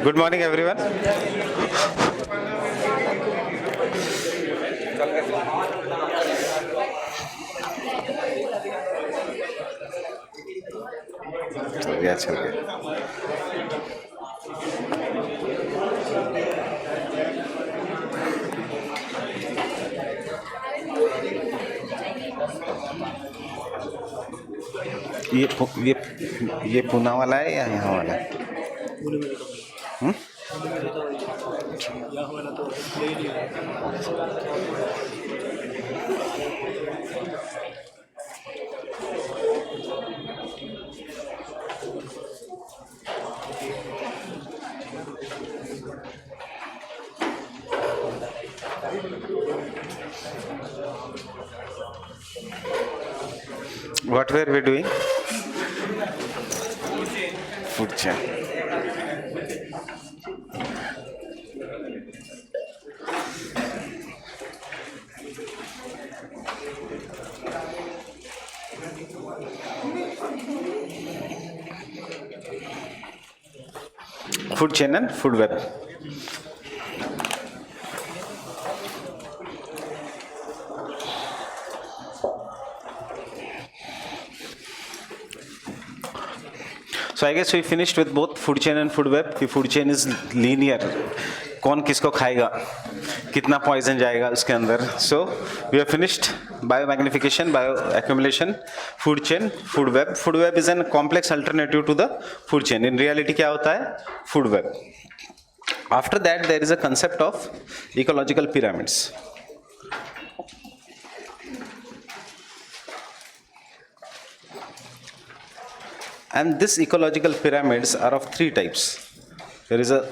Good morning, everyone. चल गया। ये ये पूना वाला है या यहाँ वाला है? What were we doing? Food chain. Food chain and food web. So I guess we finished with both food chain and food web. The food chain is linear. कौन किसको खाएगा, कितना पॉइजन जाएगा उसके अंदर. So we have finished biomagnification, bioaccumulation, food chain, food web. Food web is a complex alternative to the food chain. In reality क्या होता है? Food web. After that there is a concept of ecological pyramids. And this ecological pyramids are of three types. There is a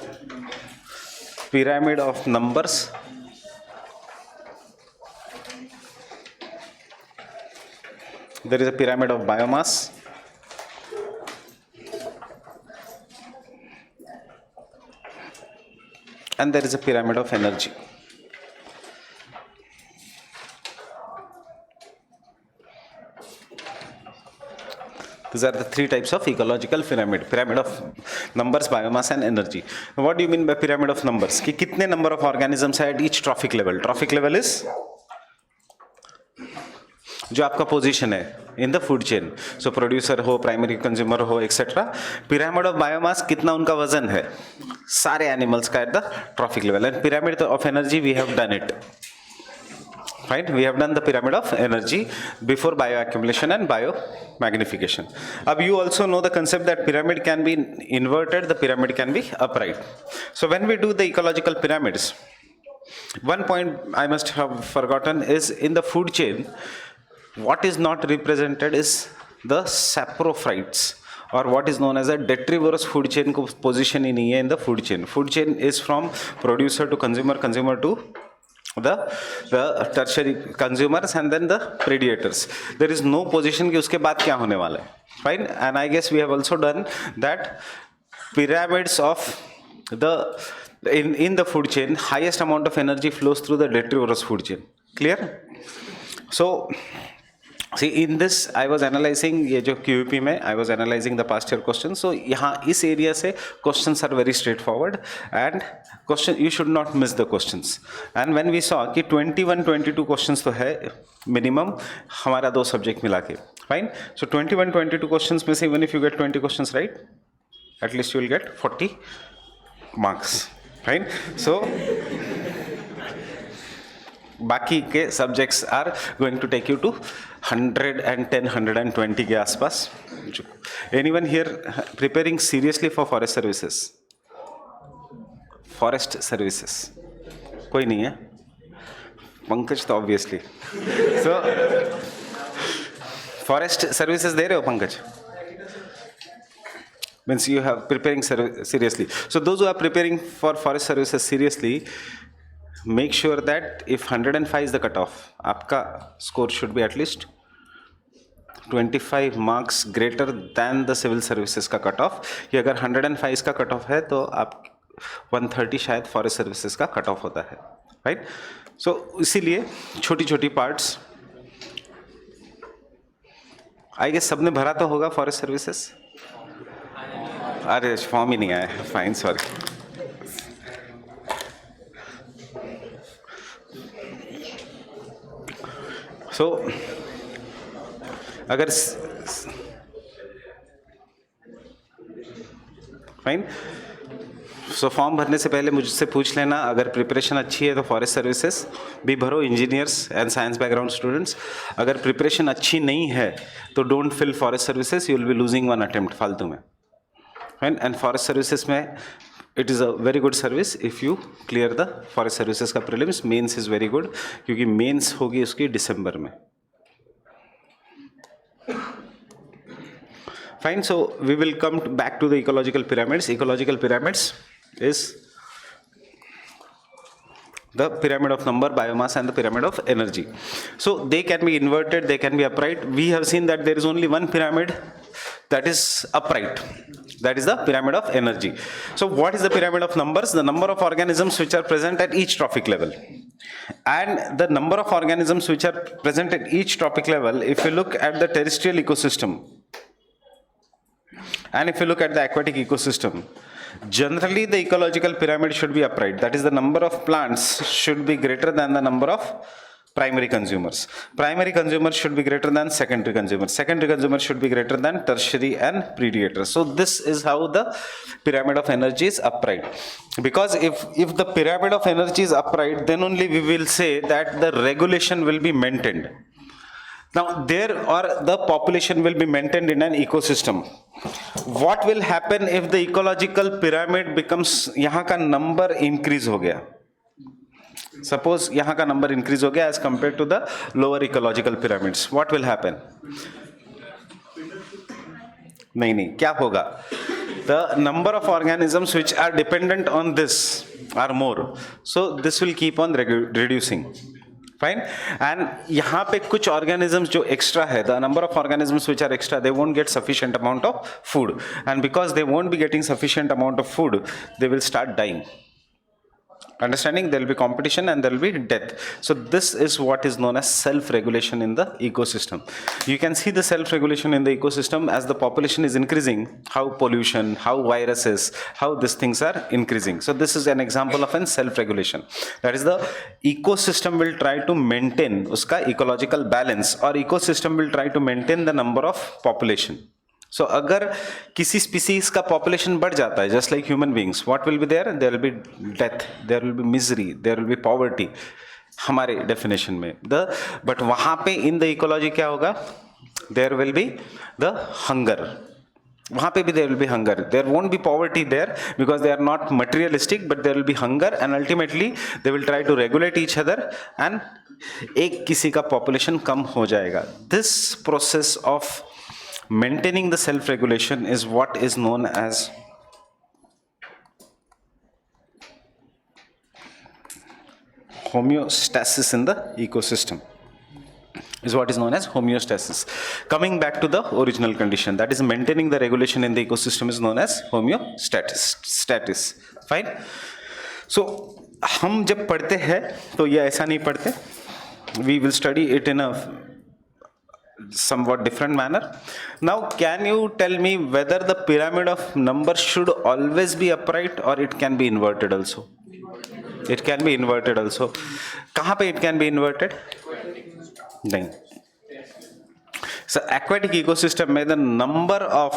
pyramid of numbers, there is a pyramid of biomass, and there is a pyramid of energy. These are the three types of ecological pyramid. Pyramid of numbers, biomass and energy. What do you mean by pyramid of numbers? कि कितने number of organisms है at each trophic level? Trophic level is जो आपका position है in the food chain. So producer हो, primary consumer हो, etcetera. Pyramid of biomass, कितना उनका वजन है सारे एनिमल्स का at the trophic level. And pyramid of energy we have done it. Right, we have done the pyramid of energy before bioaccumulation and biomagnification. Ab you also know the concept that pyramid can be inverted, the pyramid can be upright. So when we do the ecological pyramids, one point I must have forgotten is in the food chain, what is not represented is the saprophytes, or what is known as a detrivorous food chain को position ही नहीं है in the food chain. Food chain is from producer to consumer, consumer to the tertiary consumers and then the predators. There is no position कि उसके बाद क्या होने वाला है. Fine. And I guess we have also done that pyramids of the in the food chain, highest amount of energy flows through the detrivorous food chain. Clear? So see, in this I was analyzing ये जो QEP में I was analyzing the past year questions. So यहाँ इस area से questions are very straightforward and question you should not miss the questions. And when we saw कि 21-22 questions तो है minimum हमारा दो subject मिला के. Fine. So 21-22 questions में से even if you get 20 questions right, at least you will get 40 marks. Fine. So बाकी के subjects are going to take you to 110, 120 के आसपास. Anyone here preparing seriously for forest services? Forest services कोई नहीं है? पंकज तो ऑब्वियसली. सो फॉरेस्ट सर्विसेज दे रहे हो Pankaj? Means you have preparing seriously. So those who are preparing for forest services seriously, make sure that if 105 is the cutoff, आपका score should be at least 25 marks greater than the civil services का cutoff. कि अगर 105 का cutoff है तो आप 130 शायद forest services का cutoff होता है. Right? So इसीलिए छोटी छोटी parts I guess सबने भरा तो होगा forest services. अरे फॉर्म ही नहीं आया. Fine, sorry. सो अगर फाइन, सो फॉर्म भरने से पहले मुझसे पूछ लेना, अगर प्रिपरेशन अच्छी है तो फॉरेस्ट सर्विसेज भी भरो, engineers and science background students. अगर प्रिपरेशन अच्छी नहीं है तो don't fill forest services, you will be losing one attempt फालतू में। फाइन, एंड फॉरेस्ट सर्विसेज में it is a very good service if you clear the forest services का prelims. Mains is very good, क्योंकि mains होगी उसकी दिसंबर में। Fine, so we will come back to the ecological pyramids. Ecological pyramids is the pyramid of number, biomass, and the pyramid of energy. So they can be inverted, they can be upright. We have seen that there is only one pyramid that is upright. That is the pyramid of energy. So what is the pyramid of numbers? The number of organisms which are present at each trophic level. And the number of organisms which are present at each trophic level, if you look at the terrestrial ecosystem, and if you look at the aquatic ecosystem, generally the ecological pyramid should be upright. That is, the number of plants should be greater than the number of primary consumers. Primary consumers should be greater than secondary consumers. Secondary consumers should be greater than tertiary and predators. So this is how the pyramid of energy is upright. Because if the pyramid of energy is upright, then only we will say that the regulation will be maintained. Now, there or the population will be maintained in an ecosystem. What will happen if the ecological pyramid becomes, यहाँ का number increase हो गया? Suppose यहाँ का number increase हो गया as compared to the lower ecological pyramids. What will happen? नहीं, क्या होगा? The number of organisms which are dependent on this are more. So this will keep on reducing. Fine, and यहाँ पे कुछ organisms जो extra है, the number of organisms which are extra, they won't get sufficient amount of food, and because they won't be getting sufficient amount of food, they will start dying. Understanding? There will be competition and there will be death. So this is what is known as self-regulation in the ecosystem. You can see the self-regulation in the ecosystem as the population is increasing, how pollution, how viruses, how these things are increasing. So this is an example of an self-regulation. That is, the ecosystem will try to maintain uska ecological balance, or ecosystem will try to maintain the number of population. So अगर किसी species का population बढ़ जाता है, just like human beings, what will be there? There will be death, there will be misery, there will be poverty. हमारे definition में but वहाँ पे in the ecology क्या होगा? There will be the hunger. वहाँ पे भी there will be hunger. There won't be poverty there because they are not materialistic, but there will be hunger, and ultimately they will try to regulate each other, and एक किसी का population कम हो जाएगा. This process of maintaining the self-regulation is what is known as homeostasis in the ecosystem. Is what is known as homeostasis. Coming back to the original condition, that is maintaining the regulation in the ecosystem, is known as homeostasis. Fine. So हम जब पढ़ते हैं तो ये ऐसा नहीं पढ़ते. We will study it in a somewhat different manner. Now, can you tell me whether the pyramid of numbers should always be upright, or it can be inverted also? It can be inverted also. कहाँ पे it can be inverted? नहीं. So aquatic ecosystem में the number of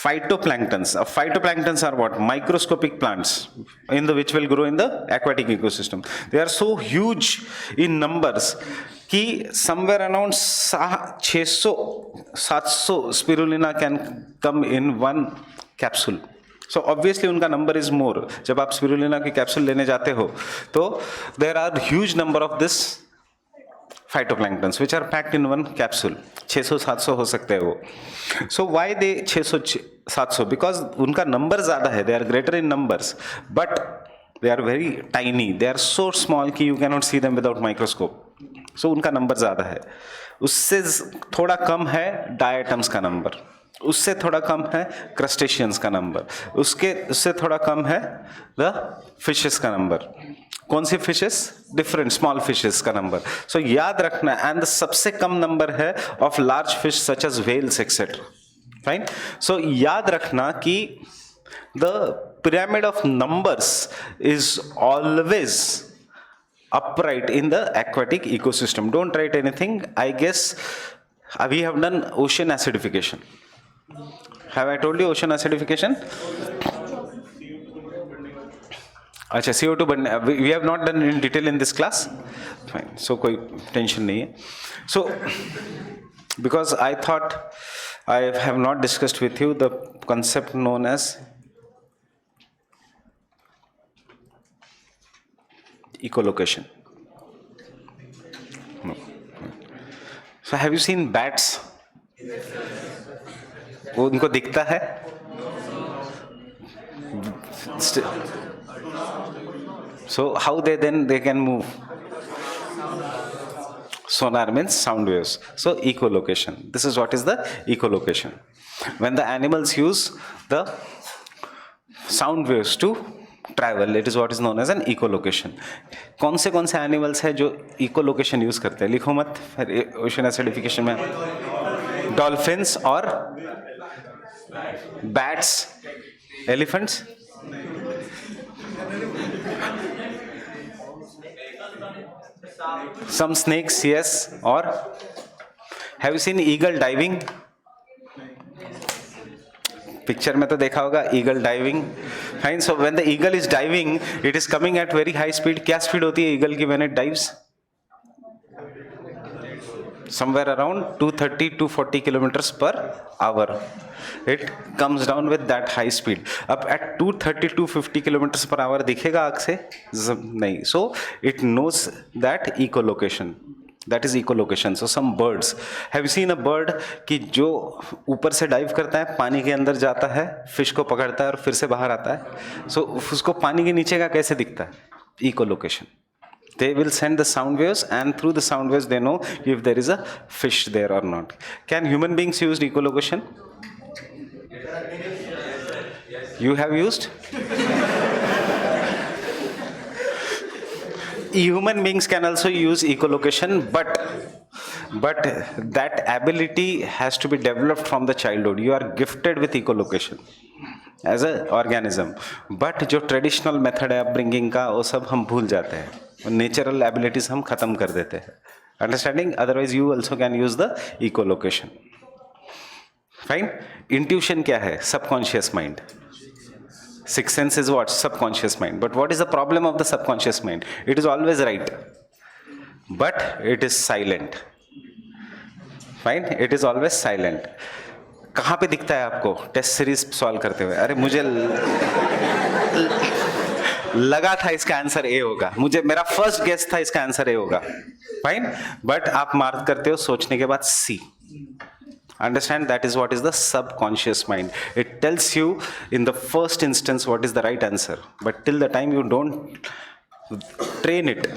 phytoplanktons. Phytoplanktons are what? Microscopic plants in the which will grow in the aquatic ecosystem. They are so huge in numbers कि somewhere around 600-700 spirulina can come in one capsule. So obviously उनका number is more. जब आप spirulina की capsule लेने जाते हो तो there are huge number of this phytoplanktons which are packed in one capsule. 600-700 हो सकते हैं वो. So why they 600-700? Because उनका number ज़्यादा है. They are greater in numbers, but they are very tiny. They are so small कि you cannot see them without microscope. So उनका number ज़्यादा है. उससे थोड़ा कम है diatoms का number. उससे थोड़ा कम है क्रस्टेशियंस का नंबर. उससे थोड़ा कम है द फिशेस का नंबर. कौन सी फिशेस? डिफरेंट स्मॉल फिशेस का नंबर. सो याद रखना. एंड सबसे कम नंबर है of large fish such as whales etcetera. Fine. So याद रखना कि the pyramid of numbers is always upright in the aquatic ecosystem. Don't write anything. I guess we have done ocean acidification. Have I told you ocean acidification? अच्छा CO2 बनने we have not done in detail in this class. Fine. So कोई tension नहीं है. So because I thought I have not discussed with you the concept known as echolocation. No. So have you seen bats? वो उनको दिखता है? So how they can move? Sonar means sound waves. So echolocation. This is what is the echolocation. When the animals use the sound waves to travel, it is what is known as an echolocation. कौन से animals है जो echolocation use करते हैं? लिखो मत फिर ocean acidification में. Dolphins और bats, elephants. Some snakes, yes. Or have you seen eagle diving? Picture में तो देखा होगा eagle diving. Fine. So when the eagle is diving, it is coming at very high speed. क्या speed होती है eagle की when it dives? Somewhere around 230-240 kilometers per hour. It comes down with that high speed. अब at 230-250 kilometers per hour दिखेगा आँख से? नहीं. So it knows that echolocation. That is echolocation. So some birds. Have you seen a bird कि जो ऊपर से dive करता है, पानी के अंदर जाता है, फिश को पकड़ता है और फिर से बाहर आता है. So उसको पानी के नीचे का कैसे दिखता है? Echolocation. They will send the sound waves, and through the sound waves they know if there is a fish there or not. Can human beings use echolocation? You have used? Human beings can also use echolocation, but that ability has to be developed from the childhood. You are gifted with echolocation as an organism, but जो traditional method है upbringing का वो सब हम भूल जाते हैं. Natural abilities हम खत्म कर देते हैं. Understanding? Otherwise you also can use the echolocation. Fine? Intuition क्या है? Subconscious mind. Sixth sense is what? Subconscious mind. But what is the problem of the subconscious mind? It is always right, but it is silent. Fine? It is always silent. कहाँ पे दिखता है आपको test series solve करते हुए? अरे मुझे लगा था इसका आंसर ए होगा, मुझे मेरा फर्स्ट गेस था इसका आंसर ए होगा. फाइन. बट आप मार्क करते हो सोचने के बाद सी. Understand? That is what is the subconscious mind. It tells you in the first instance what is the right answer, but till the time you don't train it,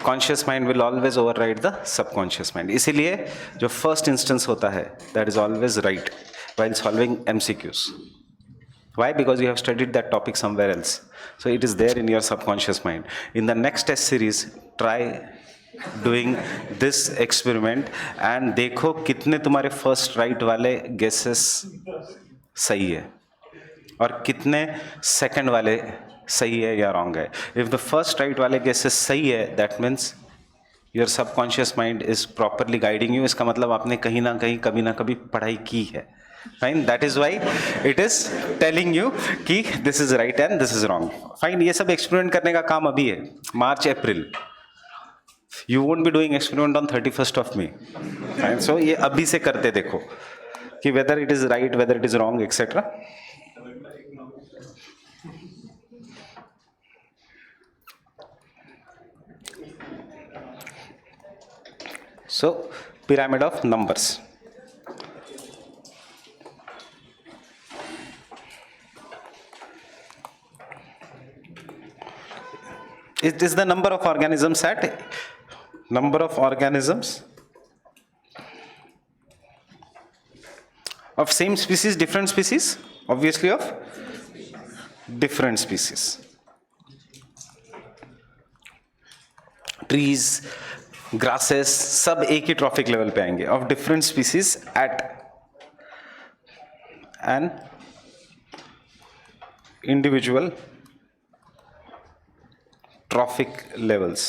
conscious mind will always override the subconscious mind. इसीलिए जो first instance होता है that is always right while solving MCQs. Why? Because you have studied that topic somewhere else, so it is there in your subconscious mind. In the next test series, try doing this experiment and देखो कितने तुम्हारे first right वाले guesses सही है और कितने second वाले सही है या wrong है. If the first right वाले guesses सही है, that means your subconscious mind is properly guiding you. इसका मतलब आपने कहीं ना कहीं कभी ना कभी पढ़ाई की है. Fine. That is why it is telling you कि this is right and this is wrong. Fine. ये सब experiment करने का काम अभी है, March April. You won't be doing experiment on 31st of May. Fine. So ये अभी से करते देखो कि whether it is right, whether it is wrong, etc. So pyramid of numbers. It is the number of organisms of same species, different species, obviously of different species. Trees, grasses, सब एक ही trophic level पे आएंगे, of different species at an individual trophic levels.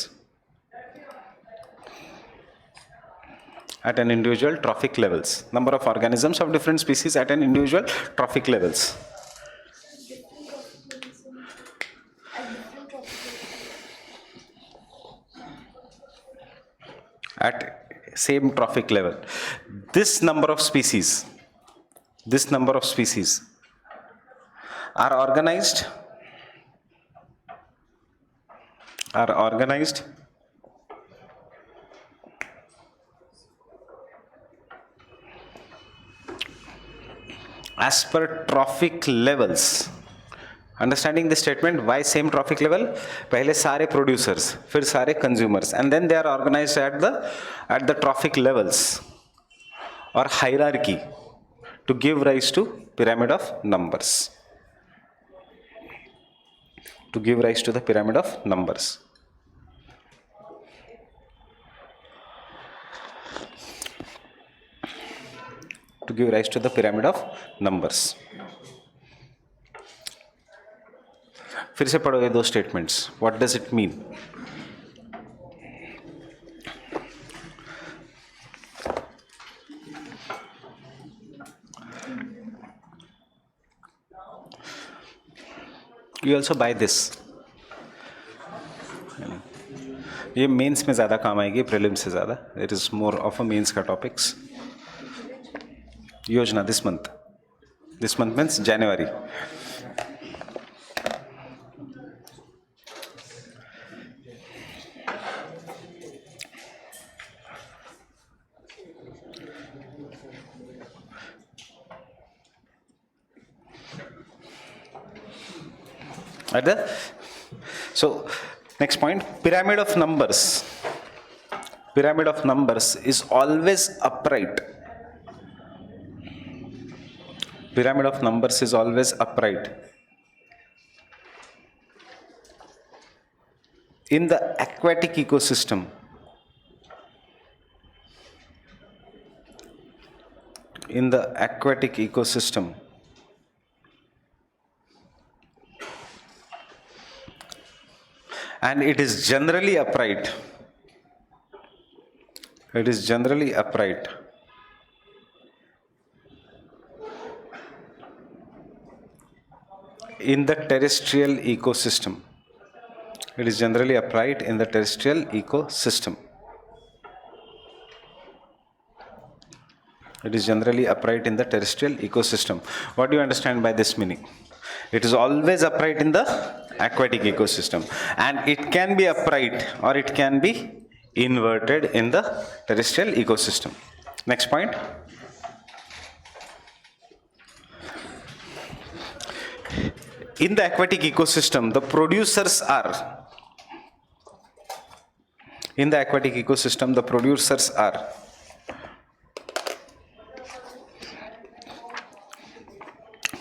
At an individual trophic levels. Number of organisms of different species at an individual trophic levels. At same trophic level. This number of species are organized as per trophic levels. Understanding this statement, why same trophic level? पहले सारे producers, फिर सारे consumers, and then they are organized at the trophic levels or hierarchy to give rise to pyramid of numbers. To give rise to the pyramid of numbers. To give rise to the pyramid of numbers. फिर से पढ़ो ये दो statements. What does it mean? You also buy this. ये mains में ज़्यादा काम आएगी प्रीलिम्स से ज़्यादा. It is more of a mains का topics. योजना this month means January. So next point, pyramid of numbers is always upright. Pyramid of numbers is always upright in the aquatic ecosystem. In the aquatic ecosystem. And it is generally upright. It is generally upright. In the terrestrial ecosystem. It is generally upright in the terrestrial ecosystem. It is generally upright in the terrestrial ecosystem. What do you understand by this meaning? It is always upright in the aquatic ecosystem, and it can be upright or it can be inverted in the terrestrial ecosystem. Next point. In the aquatic ecosystem, the producers are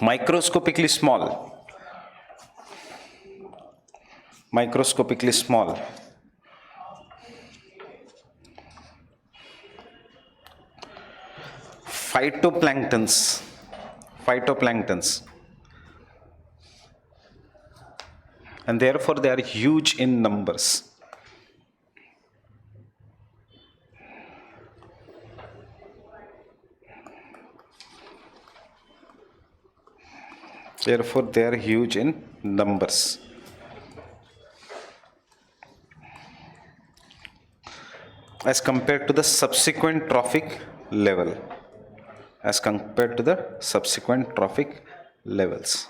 microscopically small. Phytoplanktons. And therefore they are huge in numbers. Therefore they are huge in numbers. As compared to the subsequent trophic level. As compared to the subsequent trophic levels.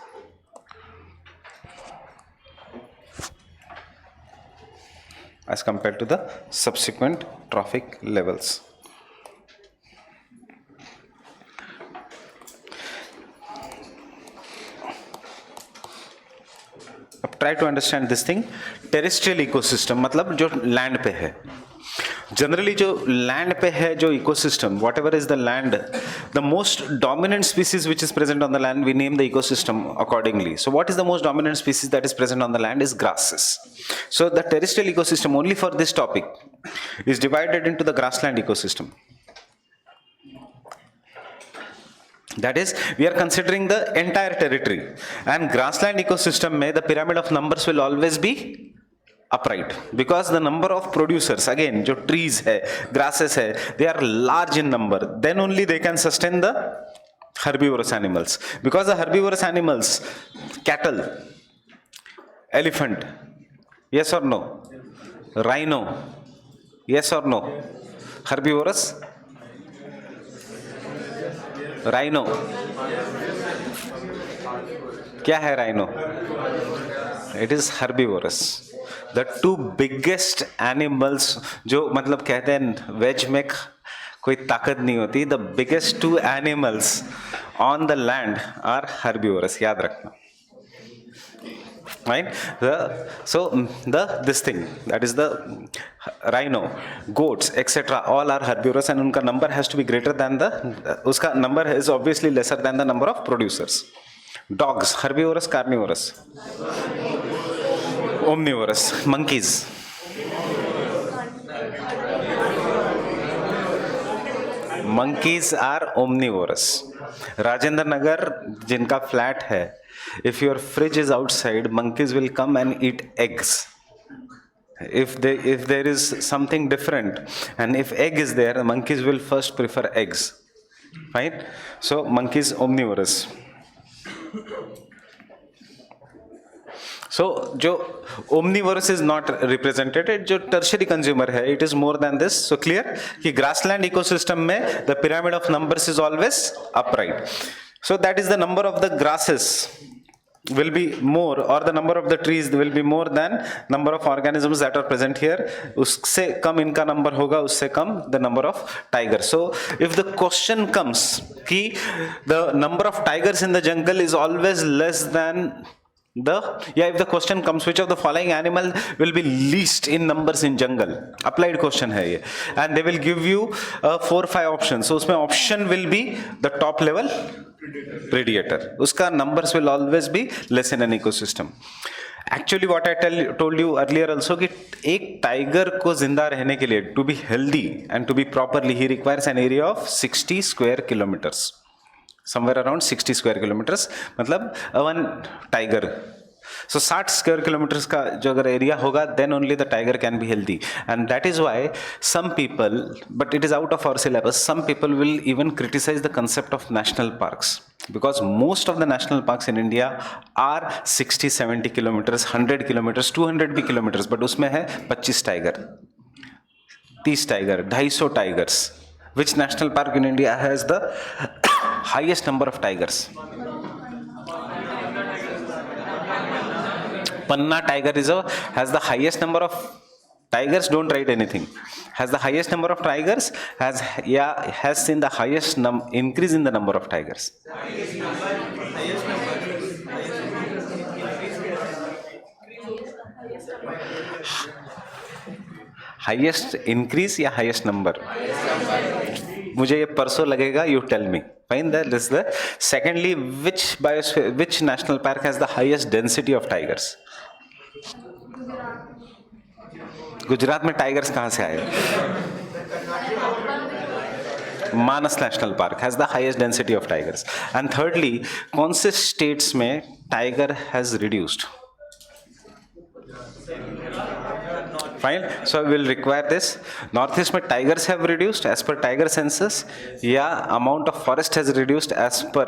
As compared to the subsequent trophic levels. अब try to understand this thing. Terrestrial ecosystem मतलब जो land पे है. Generally जो land पे है जो ecosystem, whatever is the land, the most dominant species which is present on the land, we name the ecosystem accordingly. So what is the most dominant species that is present on the land is grasses. So the terrestrial ecosystem only for this topic is divided into the grassland ecosystem. That is, we are considering the entire territory, and grassland ecosystem mein the pyramid of numbers will always be upright because the number of producers, again जो trees है, grasses है, they are large in number, then only they can sustain the herbivorous animals. Because the herbivorous animals, cattle, elephant, yes or no, rhino, yes or no, herbivorous, rhino, क्या है rhino? It is herbivorous. The two biggest animals जो मतलब कहते हैं veg में कोई ताकत नहीं होती, the biggest two animals on the land are herbivorous, याद रखना. Right? This thing, that is the rhino, goats, etc. all are herbivorous and उनका number has to be greater than उसका number is obviously lesser than the number of producers. Dogs, herbivorous, carnivorous, omnivorous. Monkeys, monkeys are omnivorous. Rajendra Nagar जिनका flat है, if your fridge is outside, monkeys will come and eat eggs. If there is something different and if egg is there, the monkeys will first prefer eggs. Right? So monkeys omnivorous. So जो omnivorous is not represented, जो tertiary consumer है, it is more than this. So clear कि grassland ecosystem में the pyramid of numbers is always upright. So that is the number of the grasses will be more, or the number of the trees will be more than number of organisms that are present here. उससे कम इनका number होगा, उससे कम the number of tigers. So if the question comes कि the number of tigers in the jungle is always less than if the question comes which of the following animal will be least in numbers in jungle, applied question है ये, and they will give you 4-5 options. So उसमें option will be the top level predator. उसका numbers will always be less in an ecosystem. Actually what I told you earlier also कि एक tiger को जिंदा रहने के लिए, to be healthy and to be properly, he requires an area of 60 square kilometers. Somewhere around 60 square kilometers, मतलब one tiger. So 60 square kilometers का जो अगर area होगा, then only the tiger can be healthy. And that is why some people, but it is out of our syllabus, some people will even criticize the concept of national parks. Because most of the national parks in India are 60-70 kilometers, 100 kilometers, 200 kilometers, but उसमें है 25 tiger, 30 tiger, 250 tigers. Which national park in India has the highest number of tigers? Panna Tiger Reserve has the highest number of tigers. Don't write anything. Has the highest number of tigers. Has seen the highest increase in the number of tigers. Highest increase या highest number? मुझे ये परसों लगेगा. You tell me. Fine. That is the. Secondly, which national park has the highest density of tigers? Gujarat में tigers कहाँ से आए? Manas national park has the highest density of tigers. And thirdly, कौन से states में tiger has reduced? Fine. So we will require this. Northeast में tigers have reduced as per tiger census, या amount of forest has reduced as per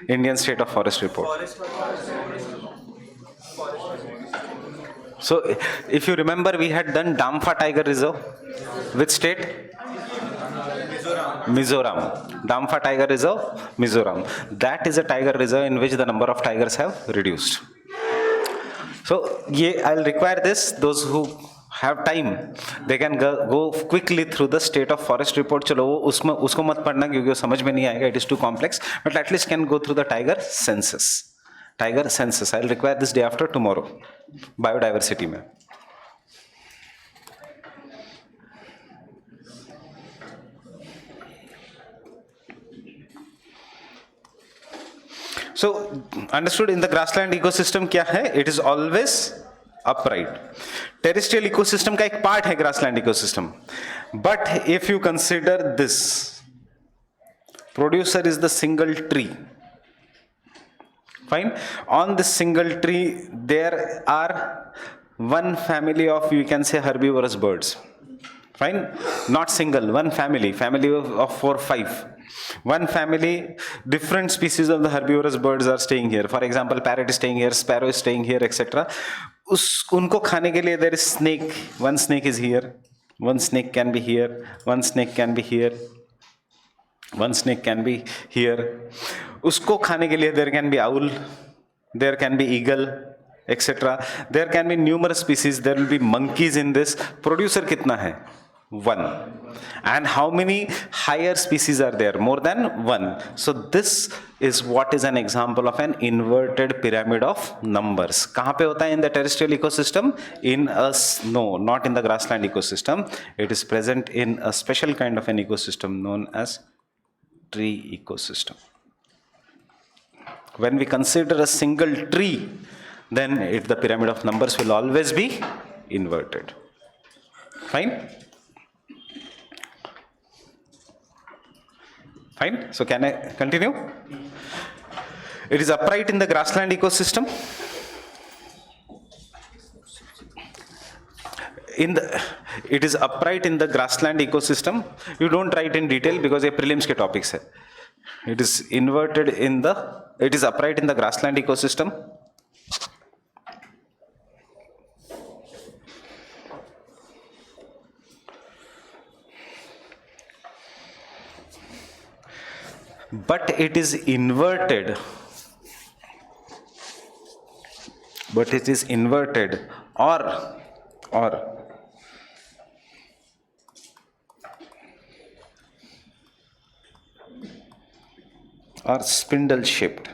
Indian State of Forest report. So if you remember, we had done Damphah Tiger Reserve. Which state? Mizoram. Damphah Tiger Reserve, Mizoram. That is a tiger reserve in which the number of tigers have reduced. So I'll require this. Those who have time, they can go quickly through the State of Forest report. चलो वो उसको मत पढ़ना क्योंकि वो समझ में नहीं आएगा. It is too complex. But at least can go through the tiger census. Tiger census. I'll require this day after tomorrow. Biodiversity में. So understood. In the grassland ecosystem क्या है? It is always upright. Terrestrial ecosystem का एक part है grassland ecosystem. But if you consider this, producer is the single tree. Fine. On this single tree, there are one family of, you can say, herbivorous birds. Fine, not single, one family, of 4 5. One family, different species of the herbivorous birds are staying here. For example, parrot is staying here, sparrow is staying here, etc. उनको खाने के लिए there is snake. One snake is here. One snake can be here. One snake can be here. One snake can be here. उसको खाने के लिए there can be owl. There can be eagle, etc. There can be numerous species. There will be monkeys in this. Producer कितना है? One. And how many higher species are there? More than one. So this is what is an example of an inverted pyramid of numbers. कहाँ पे होता है in the terrestrial ecosystem? No, not in the grassland ecosystem. It is present in a special kind of an ecosystem known as tree ecosystem. When we consider a single tree, then the pyramid of numbers will always be inverted. Fine? Fine? So can I continue? It is upright in the grassland ecosystem. It is upright in the grassland ecosystem. You don't write in detail because ये prelims के topics है. It is upright in the grassland ecosystem. But it is inverted. or spindle shaped.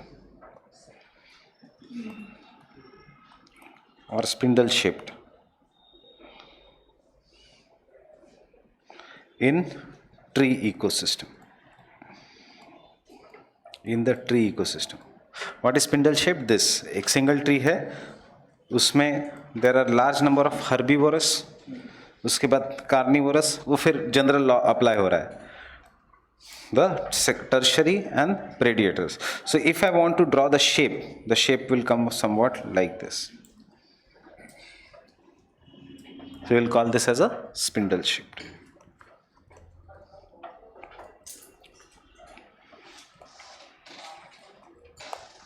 In tree ecosystem. In the tree ecosystem. What is spindle shaped? This एक single tree है, उसमें there are large number of herbivorous, उसके बाद carnivorous, वो फिर general law apply हो रहा है, the tertiary and predators. So if I want to draw the shape will come somewhat like this. So we'll call this as a spindle shaped.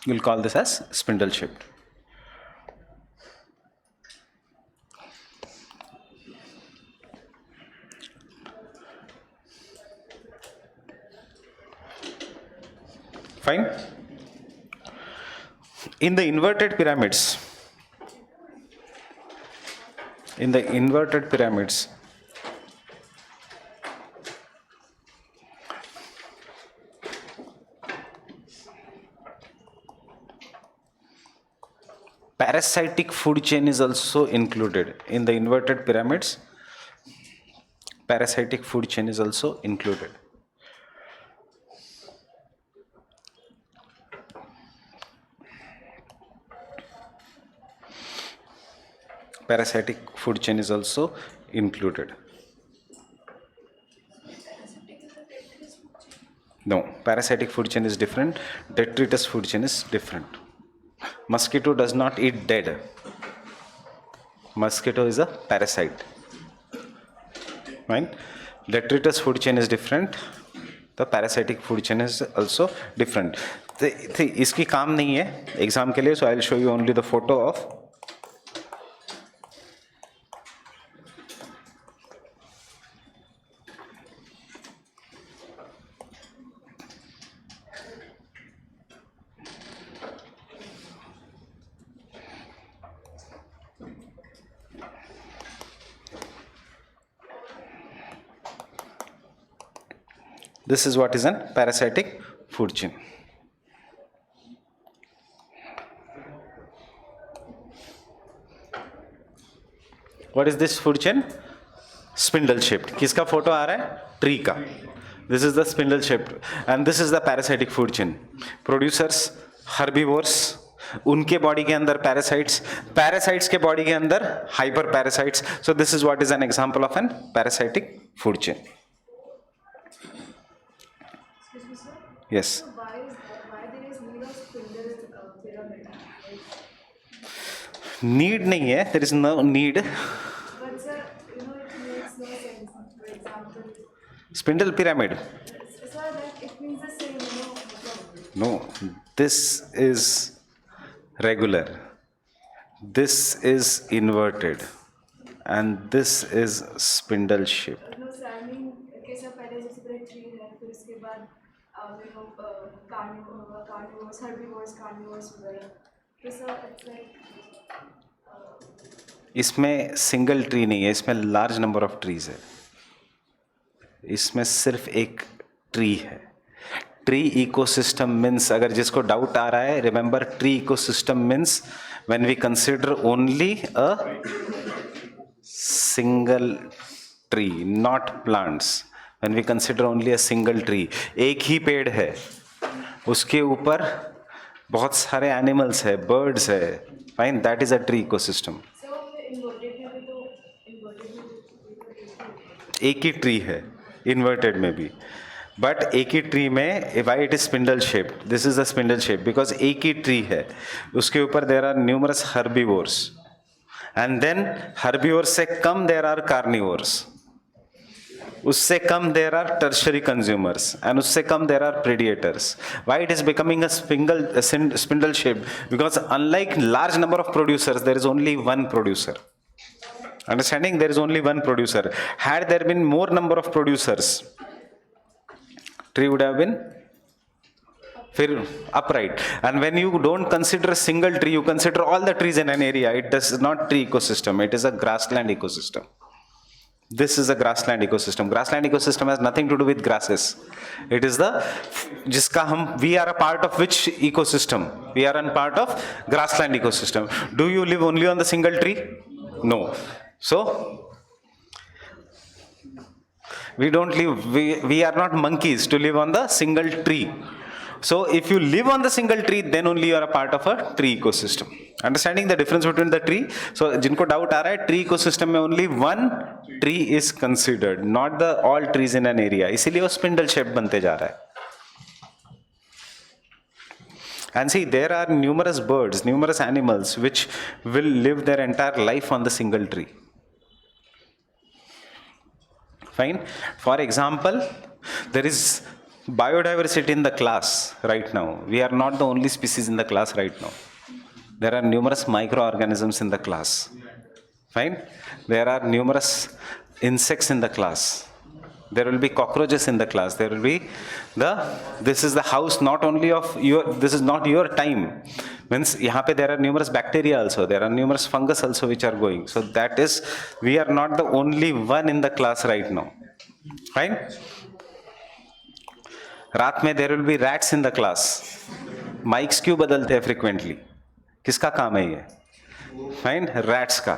We'll call this as spindle shaped. Fine. In the inverted pyramids, parasitic food chain is also included. In the inverted pyramids, parasitic food chain is also included. Parasitic food chain is also included. No, parasitic food chain is different. Detritus food chain is different. Mosquito does not eat dead. Mosquito is a parasite. Right? Detritus food chain is different. The parasitic food chain is also different. इसकी काम नहीं है exam के लिए, so I will show you only the photo of. This is what is a parasitic food chain. What is this food chain? Spindle shaped. किसका photo आ रहा है? Tree का. This is the spindle shaped and this is the parasitic food chain. Producers herbivores, उनके body के अंदर parasites के body के अंदर hyper parasites. So this is what is an example of an parasitic food chain. Yes. Why there is need of spindle pyramid? Need नहीं है, there is no need. But sir, it makes no sense. For example, spindle pyramid. sir, that it means the same, मतलब, No, this is regular, this is inverted, and this is spindle shaped. no sir, I mean, कैसा पहले जैसे पूरे tree है, फिर उसके बाद carnivores, herbivores, carnivores वगैरह. तो सर, it's like, इसमें सिंगल ट्री नहीं है, इसमें लार्ज नंबर ऑफ ट्रीज है. इसमें सिर्फ एक ट्री है. ट्री इकोसिस्टम मीन्स, अगर जिसको डाउट आ रहा है, remember tree ecosystem means when we consider only a single tree, not plants. When we consider only a single tree, एक ही पेड़ है, उसके ऊपर बहुत सारे एनिमल्स है, बर्ड्स है. Fine, that is a tree ecosystem. Sir वो इन्वर्टेड में भी तो इन्वर्टेड में एक ही ट्री है इन्वर्टेड में भी, बट एक ही ट्री में why it is spindle shape. This is the spindle shape because एक ही ट्री है, उसके ऊपर there are numerous herbivores, and then herbivores से कम देर आर कार्निवोर्स, उससे कम there are tertiary consumers, and उससे कम there are predators. Why it is becoming a spindle shape? Because unlike large number of producers, there is only one producer. Understanding? There is only one producer. Had there been more number of producers, tree would have been upright. And when you don't consider a single tree, you consider all the trees in an area. It is not tree ecosystem, it is a grassland ecosystem. This is a grassland ecosystem. Grassland ecosystem has nothing to do with grasses. It is the जिसका हम, we are a part of which ecosystem? We are a part of grassland ecosystem. Do you live only on the single tree? No. So we don't live, we are not monkeys to live on the single tree. So if you live on the single tree, then only you are a part of a tree ecosystem. Understanding the difference between the tree? So जिनको doubt आ रहा है, tree ecosystem में only one tree is considered, not the all trees in an area. इसीलिए वो spindle shape बनते जा रहा है. And see, there are numerous birds, numerous animals which will live their entire life on the single tree. Fine. For example, there is biodiversity in the class right now. We are not the only species in the class right now. There are numerous microorganisms in the class. Fine. There are numerous insects in the class. There will be cockroaches in the class. There will be this is the house not only of your, this is not your time. Means यहाँ पे there are numerous bacteria also, there are numerous fungus also which are going. So that is, we are not the only one in the class right now. Fine. रात में there will be rats in the class. Mics क्यों बदलते हैं frequently? किसका काम है ये? Fine, rats का.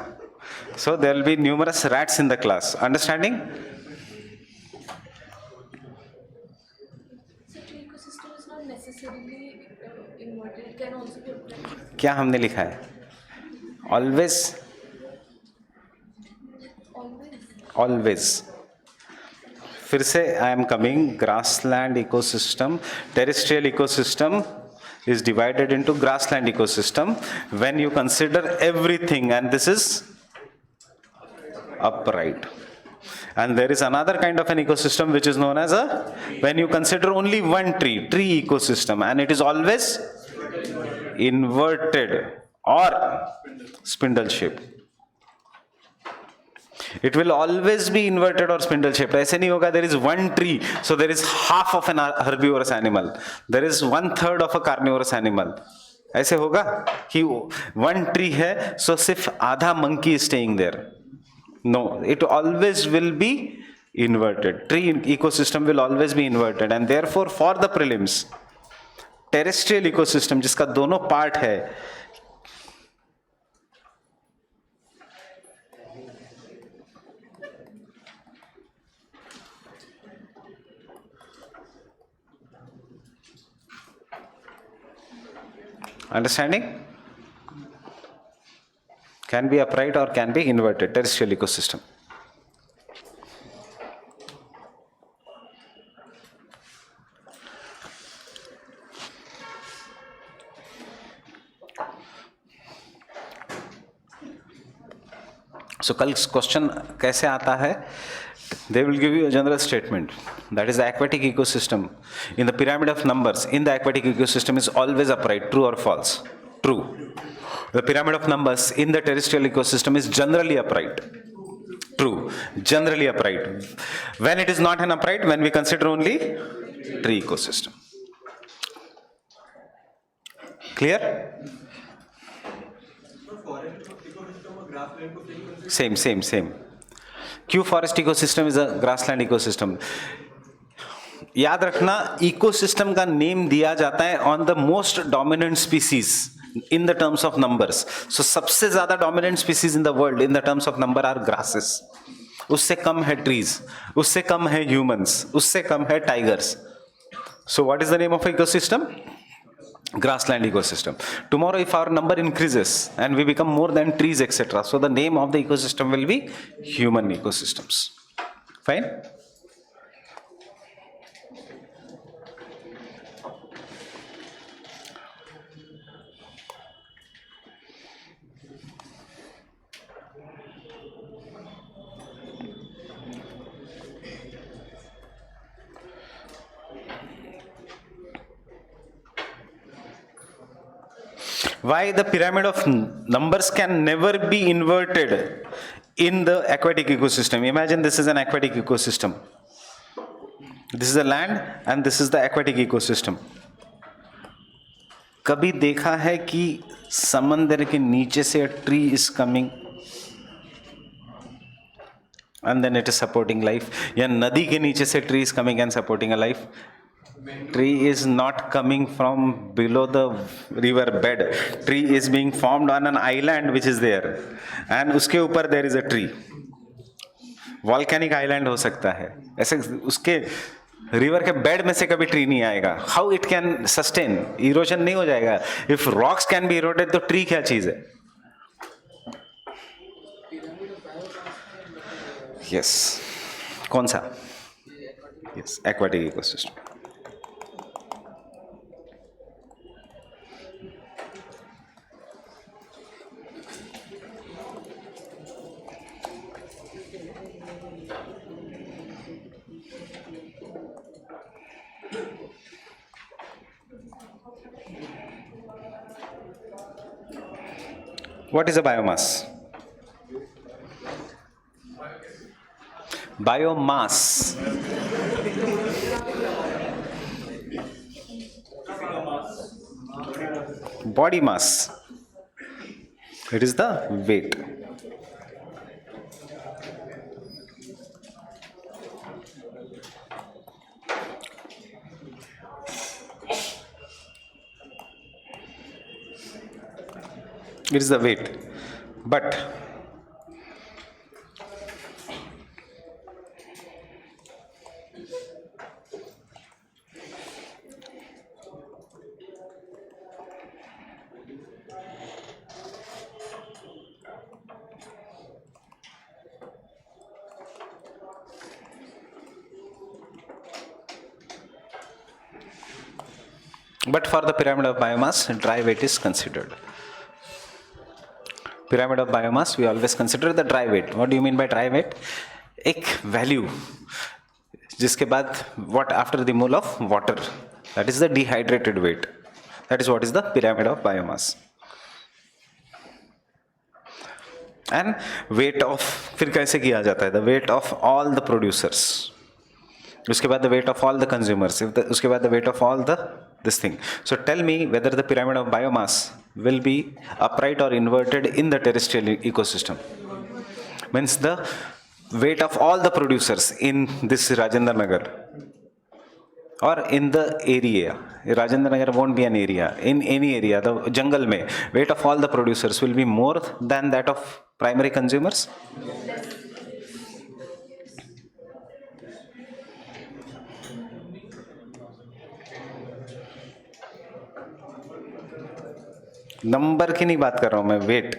So there will be numerous rats in the class. Understanding? क्या हमने लिखा है? Always, always. फिर से I am coming, grassland ecosystem, terrestrial ecosystem is divided into grassland ecosystem when you consider everything, and this is upright. And there is another kind of an ecosystem which is known as a, when you consider only one tree, tree ecosystem, and it is always inverted or spindle shaped. It will always be inverted or spindle shaped. ऐसे नहीं होगा there is one tree so there is half of an herbivorous animal, there is 1/3 of a carnivorous animal. ऐसे होगा कि one tree है so सिर्फ आधा monkey is staying there. No, it always will be inverted. Tree ecosystem will always be inverted, and therefore for the prelims, terrestrial ecosystem जिसका दोनों part है, understanding, can be upright or can be inverted, terrestrial ecosystem. सो कल question कैसे आता है? They will give you a general statement. That is the aquatic ecosystem. In the pyramid of numbers, in the aquatic ecosystem is always upright. True or false? True. The pyramid of numbers in the terrestrial ecosystem is generally upright. True. Generally upright. When it is not an upright, when we consider only tree ecosystem. Clear? Same. क्यों forest ecosystem is a grassland ecosystem? याद रखना, ecosystem का name दिया जाता है on the most dominant species in the terms of numbers. So सबसे ज्यादा dominant species in the world in the terms of number are grasses. उससे कम है ट्रीज, उससे कम है ह्यूमंस, उससे कम है tigers. So what is the name of ecosystem? Grassland ecosystem. Tomorrow if our number increases and we become more than trees etc., so the name of the ecosystem will be human ecosystems. Fine? Why the pyramid of numbers can never be inverted in the aquatic ecosystem? Imagine this is an aquatic ecosystem. This is the land and this is the aquatic ecosystem. कभी देखा है कि समंदर के नीचे से a tree is coming and then it is supporting life, या नदी के नीचे से tree is coming and supporting a life? Tree is not coming from below the river bed. Tree is being formed on an island which is there, and उसके ऊपर there is a tree. Volcanic island हो सकता है, ऐसे उसके river के bed में से कभी ट्री नहीं आएगा. How it can sustain? Erosion नहीं हो जाएगा. If rocks can be eroded तो ट्री क्या चीज है? यस. कौन सा? Yes, aquatic ecosystem. What is a biomass? Biomass. Body mass. It is the weight. It is the weight. But for the pyramid of biomass, dry weight is considered. Pyramid of biomass, we always consider the dry weight. What do you mean by dry weight? एक value जिसके बाद what after the mole of water, that is the dehydrated weight. That is what is the pyramid of biomass. And weight of, फिर कैसे किया जाता है? The weight of all the producers. उसके बाद the weight of all the consumers. उसके बाद the weight of all the this thing. So tell me whether the pyramid of biomass will be upright or inverted in the terrestrial ecosystem. Means the weight of all the producers in this Rajendra Nagar or in the area. Rajendra Nagar won't be an area. In any area, the jungle mein, weight of all the producers will be more than that of primary consumers. Number की नहीं बात कर रहा हूं मैं, wait.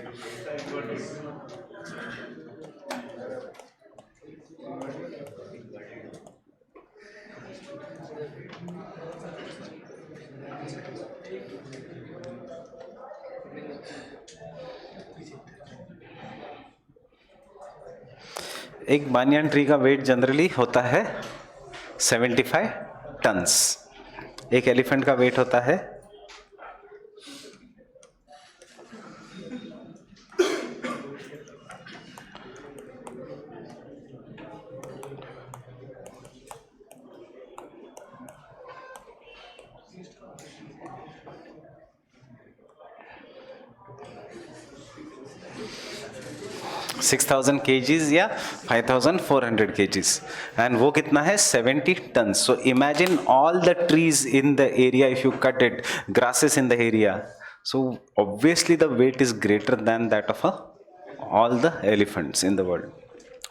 एक बानियान tree का wait generally होता है 75 टन्स। एक एलिफेंट का वेट होता है 6000 kgs या 5400 kgs, and वो कितना है 70 tons. So imagine all the trees in the area, if you cut it, grasses in the area, so obviously the weight is greater than that of all the elephants in the world.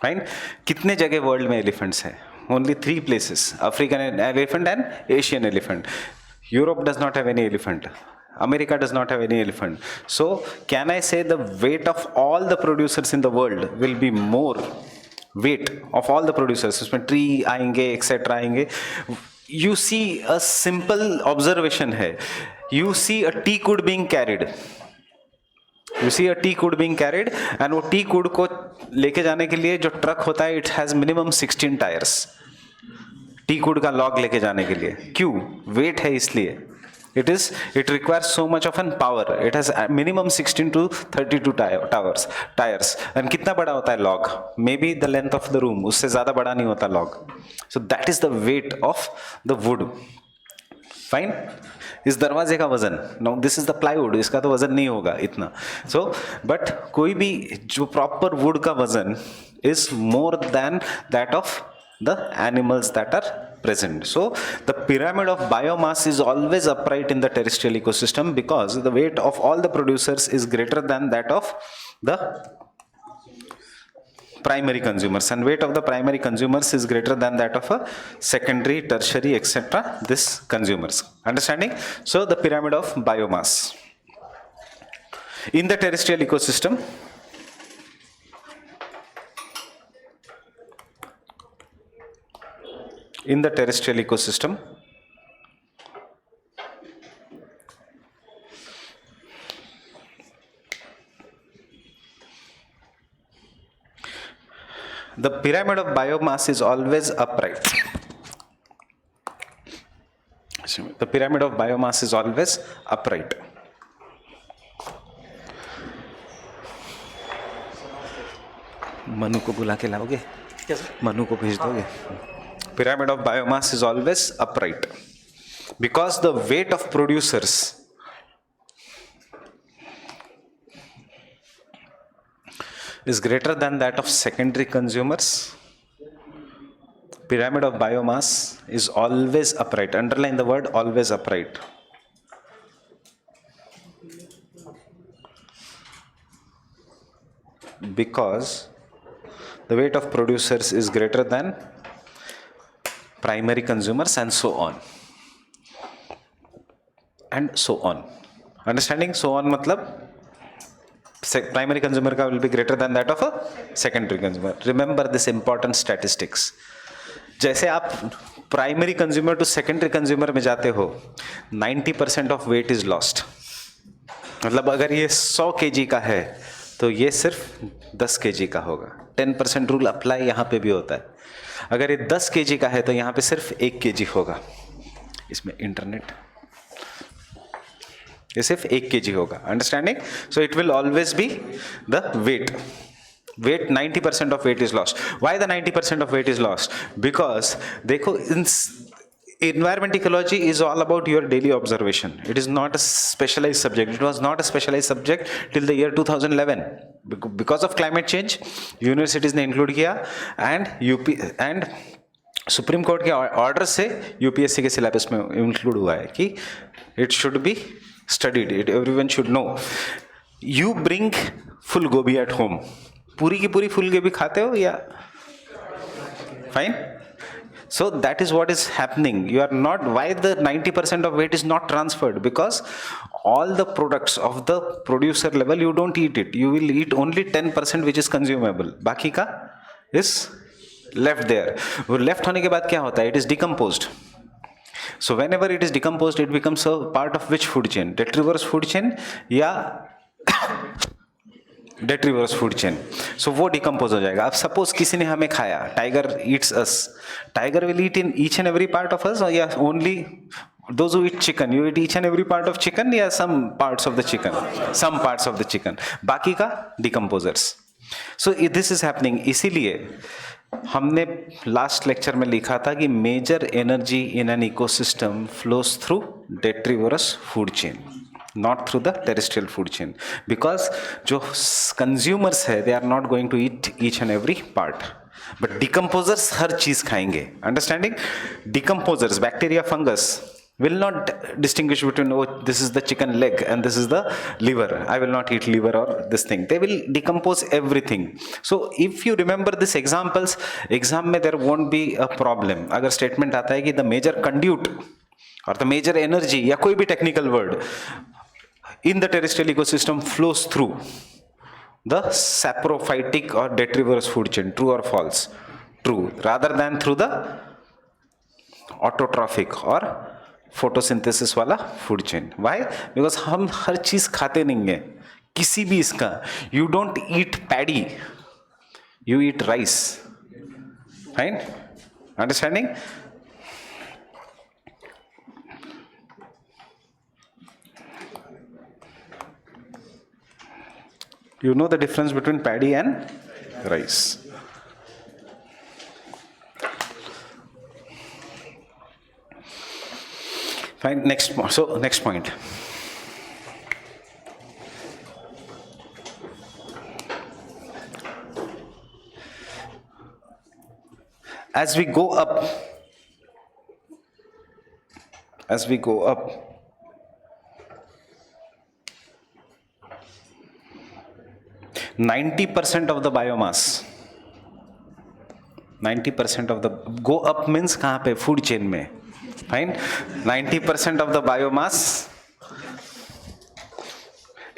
Fine. कितने जगह world में elephants हैं? Only 3 places: African elephant and Asian elephant. Europe does not have any elephant. America does not have any elephant. So can I say the weight of all the producers in the world will be more weight of all the producers? उसमें tree आएंगे, etc. आएंगे. You see a simple observation है. You see a teakwood being carried. You see a teakwood being carried, and वो teakwood को लेके जाने के लिए जो ट्रक होता है, it has minimum 16 tires. Teakwood का लॉग लेके जाने के लिए. क्यों? वेट है इसलिए. It requires so much of an power. It has minimum 16 to 32 tires. And कितना बड़ा होता है log? Maybe the length of the room. उससे ज़्यादा बड़ा नहीं होता log. So that is the weight of the wood. Fine. इस दरवाजे का वजन, now this is the plywood, इसका तो वजन नहीं होगा इतना. So but कोई भी जो proper wood का वजन is more than that of the animals that are present. So the pyramid of biomass is always upright in the terrestrial ecosystem because the weight of all the producers is greater than that of the primary consumers, and weight of the primary consumers is greater than that of a secondary, tertiary, etc. this consumers. Understanding? So the pyramid of biomass in the terrestrial ecosystem, the pyramid of biomass is always upright. The pyramid of biomass is always upright. Manu को बुला के लाओगे? मनु को भेज दोगे? Pyramid of biomass is always upright because the weight of producers is greater than that of secondary consumers. Pyramid of biomass is always upright. Underline the word always upright. Because the weight of producers is greater than primary consumers, and so on. And so on. Understanding? So on मतलब primary consumer का will be greater than that of a secondary consumer. Remember this important statistics. जैसे आप primary consumer to secondary consumer में जाते हो, 90% of weight is lost. मतलब अगर ये 100 kg का है तो ये सिर्फ 10 kg का होगा. 10% रूल अप्लाई यहाँ पे भी होता है. अगर ये 10 kg का है तो यहाँ पे सिर्फ 1 kg होगा. इसमें इंटरनेट, ये सिर्फ 1 kg होगा. Understanding? So it will always be the weight. 90% of weight is lost. Why the 90% of weight is lost? Because देखो, environment ecology is all about your daily observation. It is not a specialized subject. It was not a specialized subject till the year 2011. Because of climate change, universities ने include किया, and supreme court के order से UPSC के syllabus में include हुआ है कि it should be studied. It everyone should know. You bring full गोभी एट होम. पूरी की पूरी फुल गोभी खाते हो या? Fine. So that is what is happening. You are not, why the 90% of weight is not transferred? Because all the products of the producer level, you don't eat it. You will eat only 10% which is consumable. बाकी का is left there. वो left होने के बाद क्या होता है? It is decomposed. So whenever it is decomposed, it becomes a part of which food chain? Detrivorous food chain या डेट्रीवर्स फूड चेन, सो वो डिकम्पोज हो जाएगा. अब सपोज किसी ने हमें खाया, tiger Yeats us, tiger will eat in each and every part of us, या only those who eat chicken, you eat each and every part of chicken, या some parts of the chicken, some parts of the chicken, बाकी का decomposers. So this is happening. इसीलिए हमने last lecture में लिखा था कि major energy in an ecosystem flows through detritus food chain, not through the terrestrial food chain, because जो consumers है they are not going to eat each and every part, but decomposers हर चीज खाएंगे. Understanding? Decomposers, bacteria, fungus will not distinguish between, oh, this is the chicken leg and this is the liver, I will not eat liver or this thing. They will decompose everything. So if you remember these examples, exam mein there won't be a problem. Agar statement aata hai ki the major conduit or the major energy ya koi bhi technical word in the terrestrial ecosystem flows through the saprophytic or detrivorous food chain, true or false? True, rather than through the autotrophic or photosynthesis वाला food chain. Y? Because हम हर चीज खाते नहीं है किसी भी इसका. You don't eat paddy, you eat rice. Fine? Understanding? You know the difference between paddy and rice. Fine. Next point. As we go up, 90% of the biomass, 90% of the go up means कहाँ पे? Food chain में. Fine. 90% of the biomass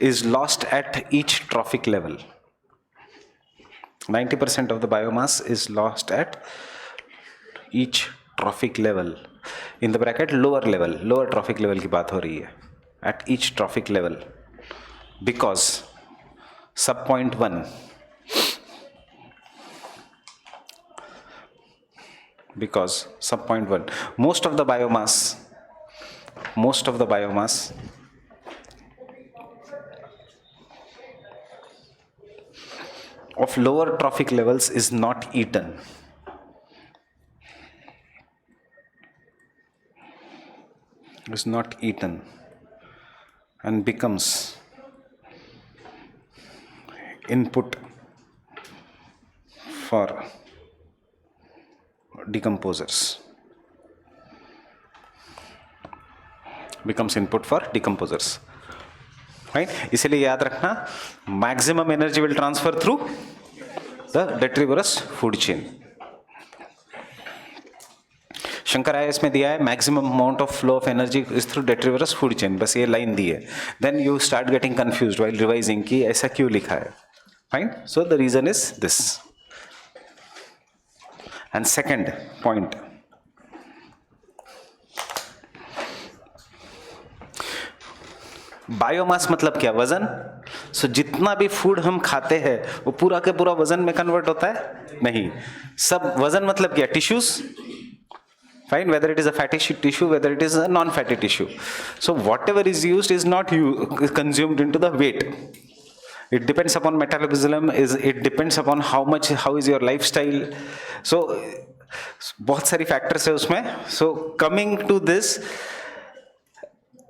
is lost at each trophic level. 90% of the biomass is lost at each trophic level. In the bracket lower level, lower trophic level की बात हो रही है. At each trophic level, because sub point 1, because sub point 1, most of the biomass of lower trophic levels is not eaten. And becomes input for decomposers. Right? इसलिए याद रखना, maximum energy will transfer through the detrivorous food chain. Shankar IAS में दिया है maximum amount of flow of energy is through detrivorous food chain. बस ये line दी है. Then you start getting confused while revising कि ऐसा क्यों लिखा है. Fine? So the reason is this. And second point, biomass मतलब क्या? वजन. सो जितना भी फूड हम खाते हैं वो पूरा के पूरा वजन में कन्वर्ट होता है? नहीं. सब वजन मतलब क्या? Tissues. Fine, whether it is a fatty tissue, whether it is a non-fatty tissue. So whatever is used is not consumed into the weight. It depends upon metabolism. It depends upon how is your lifestyle. So बहुत सारी factors है उसमें. So coming to this,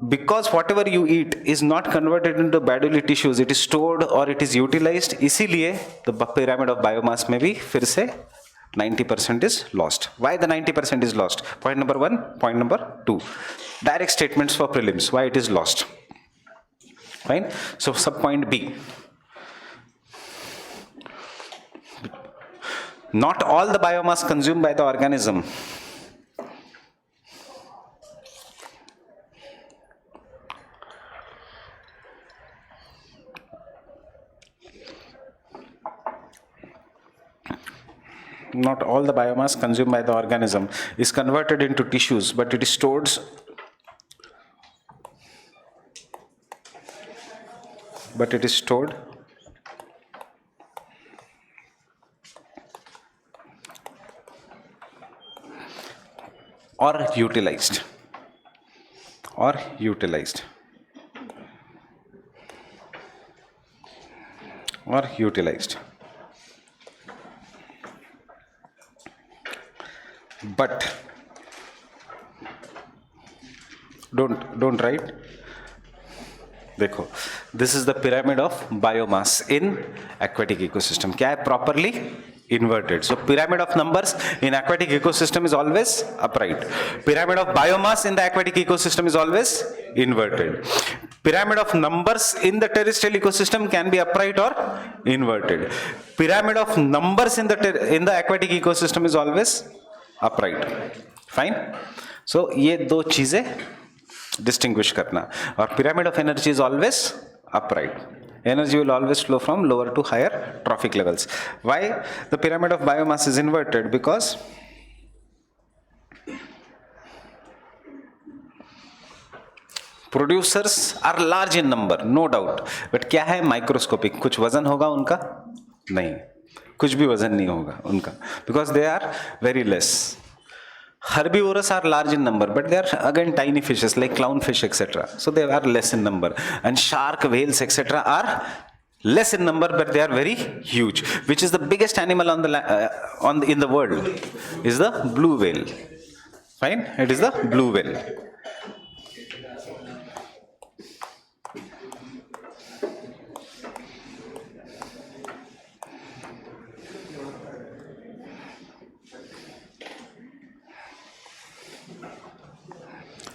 because whatever you eat is not converted into bodily tissues, it is stored or it is utilized. इसीलिए the pyramid of biomass में भी फिर से 90% is lost. Why the 90% is lost? Point number 1. Point number 2. Direct statements for prelims. Why it is lost? Fine. So sub point B. Not all the biomass consumed by the organism is converted into tissues, but it is stored or utilized, or utilized, or utilized. But don't write. देखो, this is the pyramid of biomass in aquatic ecosystem. क्या है? Properly inverted. So pyramid of numbers in aquatic ecosystem is always upright. Pyramid of biomass in the aquatic ecosystem is always inverted. Pyramid of numbers in the terrestrial ecosystem can be upright or inverted. Pyramid of numbers in the aquatic ecosystem is always upright. Fine. So ये दो चीजें distinguish करना. और pyramid of energy is always upright. Energy will always flow from lower to higher trophic levels. Why the pyramid of biomass is inverted? Because producers are large in number, no doubt, but क्या है? Microscopic. कुछ वजन होगा उनका? नहीं, कुछ भी वजन नहीं होगा उनका, because they are very less. Herbivores are large in number, but they are again tiny fishes like clownfish, etc. So they are less in number. And shark, whales, etc. are less in number, but they are very huge. Which is the biggest animal in the world? Is the blue whale. Fine? It is the blue whale.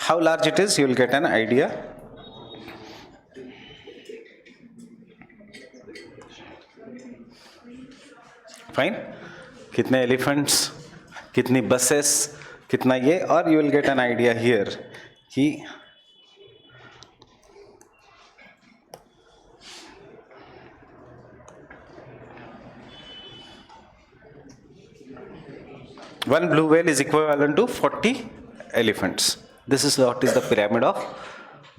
How large it is, you will get an idea. Fine. कितने elephants, कितनी buses, कितना ये, और you will get an idea here कि one blue whale is equivalent to 40 elephants. This is what is the pyramid of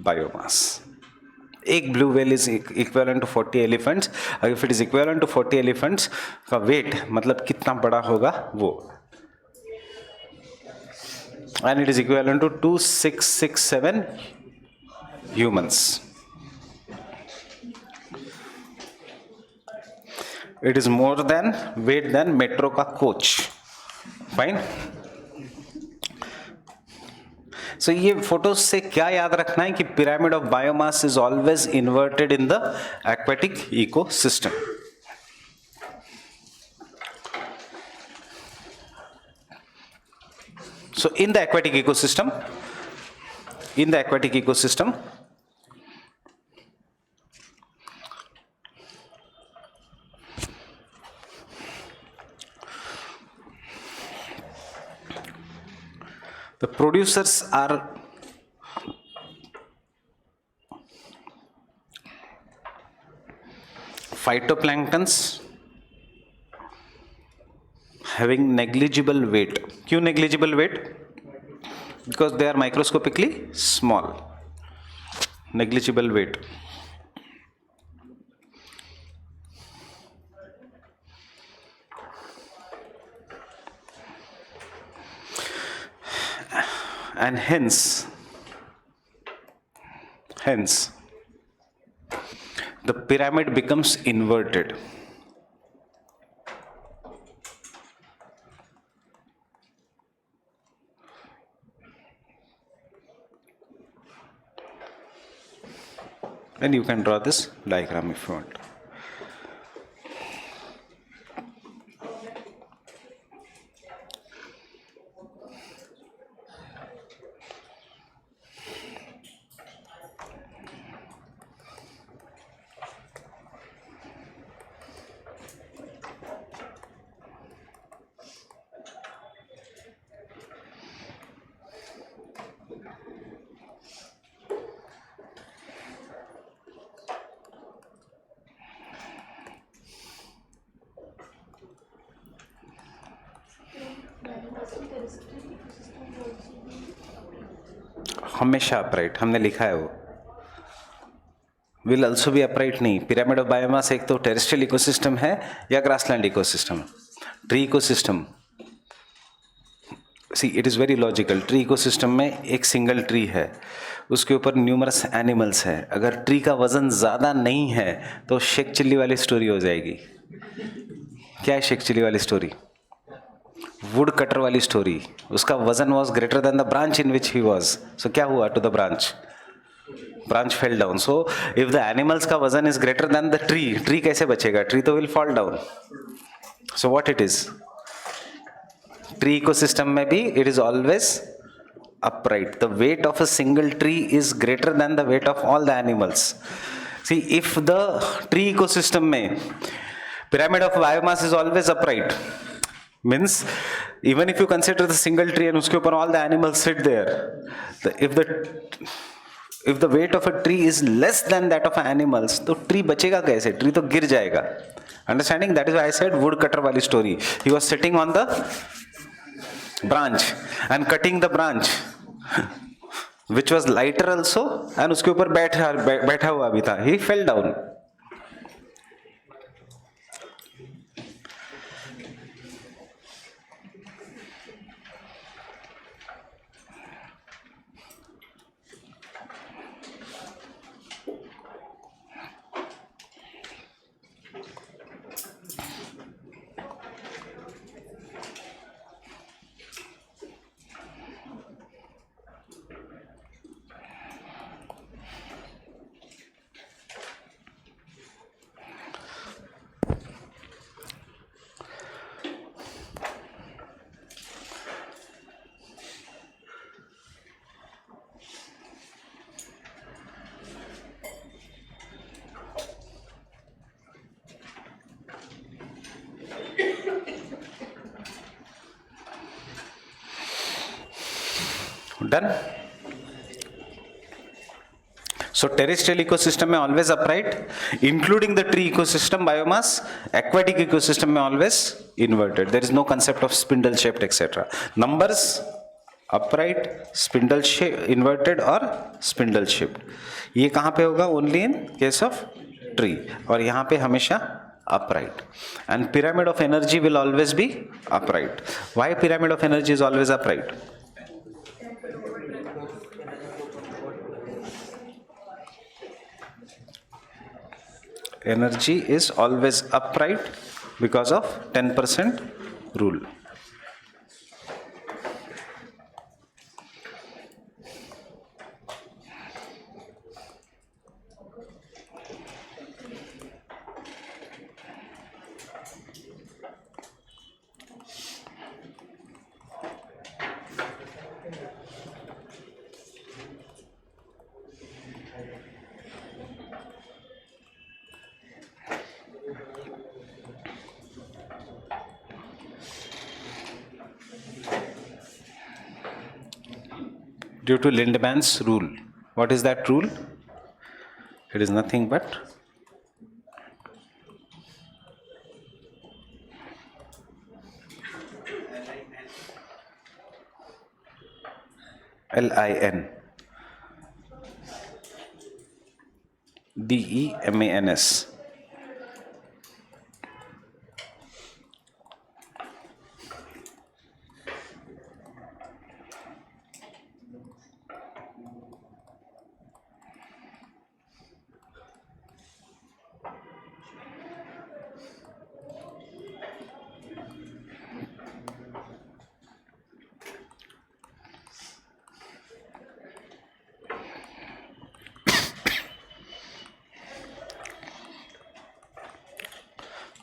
biomass. एक blue whale is equivalent to 40 elephants. If it is equivalent to 40 elephants का weight मतलब कितना बड़ा होगा वो, and it is equivalent to 2667 humans. It is more than weight than metro का coach. Fine. So ये photo से क्या याद रखना है कि pyramid of biomass is always inverted in the aquatic ecosystem. So in the aquatic ecosystem, the producers are phytoplanktons having negligible weight. क्यों negligible weight? Because they are microscopically small. Negligible weight. And hence the pyramid becomes inverted. And you can draw this diagram if you want. हमेशा upright हमने लिखा है वो. Will also be upright नहीं. Pyramid of biomass एक तो terrestrial ecosystem है या grassland ecosystem. Tree ecosystem see it is very logical. Tree ecosystem में एक सिंगल ट्री है, उसके ऊपर न्यूमरस एनिमल्स हैं. अगर ट्री का वजन ज़्यादा नहीं है तो शेख चिल्ली वाली स्टोरी हो जाएगी. क्या है शेख चिल्ली वाली स्टोरी? वुड कटर वाली स्टोरी. उसका वजन was greater than the branch in which he was. So क्या हुआ to the branch? Branch fell down. So if the animals का वजन is greater than the tree, tree कैसे बचेगा? ट्री तो will fall down. So what it is? Tree ecosystem में भी it is always upright. The weight of a single tree is greater than the weight of all the animals. See, if the tree ecosystem में pyramid of biomass is always upright, means even if you consider the single tree and उसके ऊपर all the animals sit there, if the weight of a tree is less than that of animals, तो tree बचेगा कैसे? tree तो गिर जाएगा. Understanding? That is why I said woodcutter वाली story. He was sitting on the branch and cutting the branch which was lighter also, and उसके ऊपर बैठा हुआ भी था. He fell down. Done. So terrestrial ecosystem में always upright, including the tree ecosystem biomass. Aquatic ecosystem में always inverted. There is no concept of spindle shaped etc. Numbers upright, spindle shape, inverted और spindle shaped. ये कहाँ पे होगा? Only in case of tree. और यहाँ पे हमेशा upright. And pyramid of energy will always be upright. Why pyramid of energy is always upright? Energy is always upright because of 10% rule. Due to Lindeman's rule. What is that rule? It is nothing but LIN DEMANS.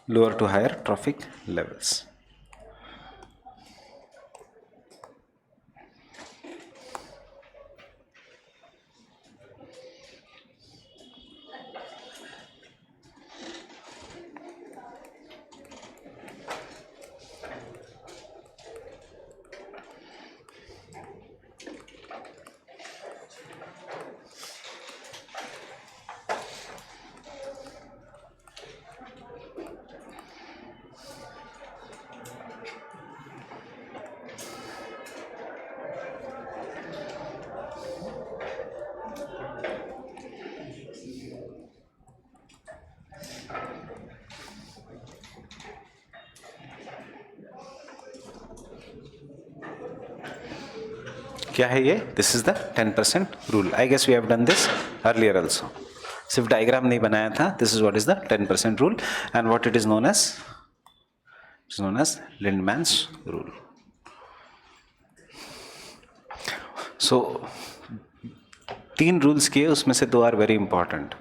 Lower to higher trophic levels. क्या है ये? This is the 10% rule. I guess we have done this earlier also. सिर्फ diagram नहीं बनाया था. This is what is the 10% rule and what it is known as Lindeman's rule. So 3 rules किए, उसमें से 2 are very important.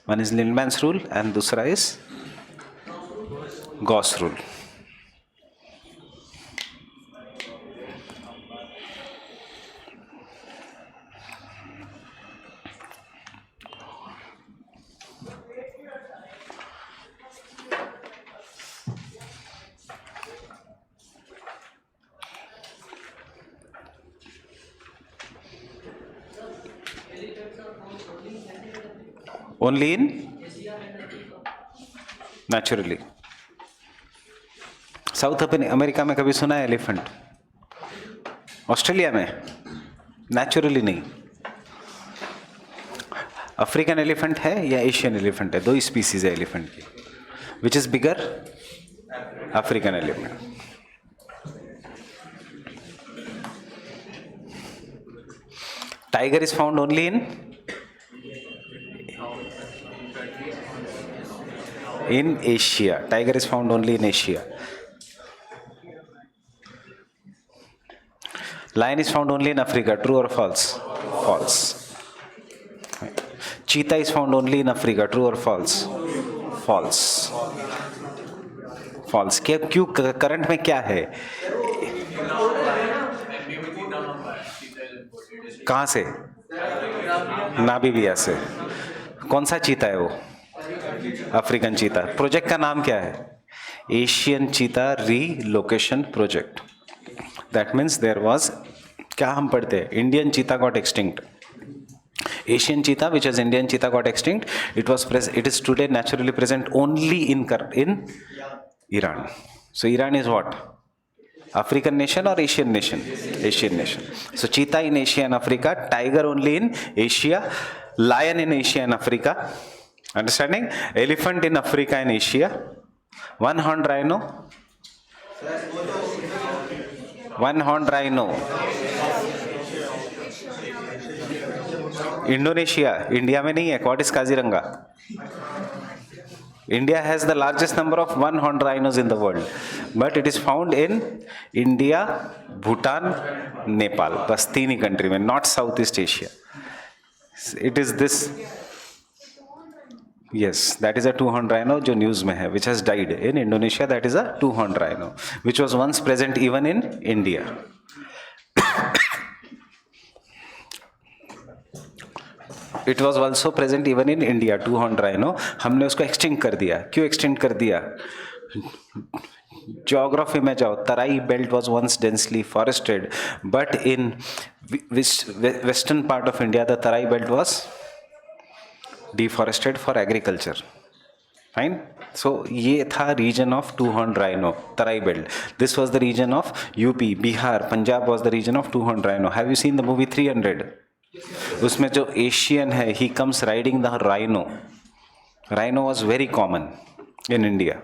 One is Lindeman's rule and दूसरा is Gause's rule. Only in naturally. South America में कभी सुना है elephant? Australia में? Naturally नहीं. अफ्रीकन एलिफेंट है या एशियन एलिफेंट है? 2 ही स्पीसीज है एलिफेंट की. Which is bigger? African elephant. Tiger is found only in Asia. Tiger is found only in Asia. Lion is found only in Africa. True or false? False. Cheetah is found only in Africa. True or false? False. False. क्यों? Current में क्या है? कहाँ से? Namibia से. कौन सा चीता है वो? African cheetah. प्रोजेक्ट का नाम क्या है? Asian cheetah relocation project. That means there was, क्या हम पढ़ते हैं? Indian cheetah got extinct. Asian cheetah, which is Indian cheetah, got extinct. It is today naturally present only in Iran. So Iran is what? African nation or Asian nation? Asian nation. So cheetah in Asia and Africa, tiger only in Asia, lion in Asia and Africa. Understanding? Elephant in Africa and Asia. One-horned rhino. One-horned rhino. Indonesia. India में नहीं है. What is Kaziranga? India has the largest number of one-horned rhinos in the world, but it is found in India, Bhutan, Nepal. बस 3 ही country में, not Southeast Asia. It is this. Yes, that is a two-horned rhino जो news में है, which has died in Indonesia. That is a two-horned rhino, which was once present even in India. It was also present even in India, two-horned rhino. हमने उसको extinct कर दिया. क्यों extinct कर दिया? Geography में जाओ. Tarai belt was once densely forested, but in western part of India, the Tarai belt was deforested for agriculture. Fine. So ये था region of two-horned rhino, Tarai belt. This was the region of UP, Bihar, Punjab was the region of two-horned rhino. Have you seen the movie 300? उसमें जो Asian है, he comes riding the rhino. Rhino was very common in India.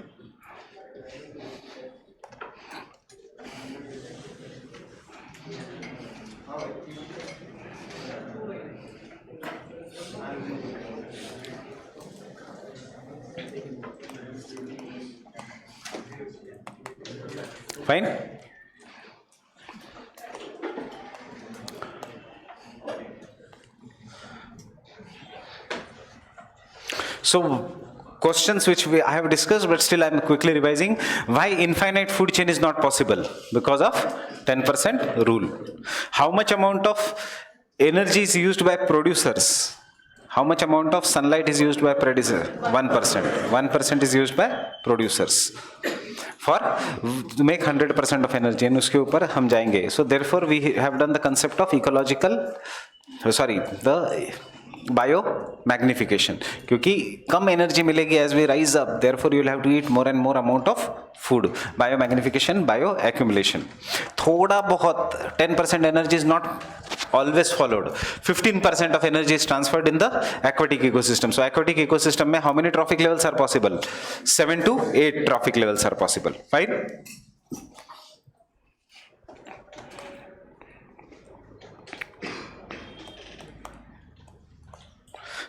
Fine. So questions which I have discussed, but still I am quickly revising. Why infinite food chain is not possible? Because of 10% rule. How much amount of energy is used by producers? How much amount of sunlight is used by producer? 1%. 1% is used by producers. For to make 100% of energy, and उसके ऊपर हम जाएंगे. So therefore we have done the concept of the bio magnification. क्योंकि कम energy मिलेगी as we rise up, therefore you will have to eat more and more amount of food. Bio magnification, bio accumulation. थोड़ा बहुत 10% energy is not always followed. 15% of energy is transferred in the aquatic ecosystem. So aquatic ecosystem में how many trophic levels are possible? 7 to 8 trophic levels are possible. Fine.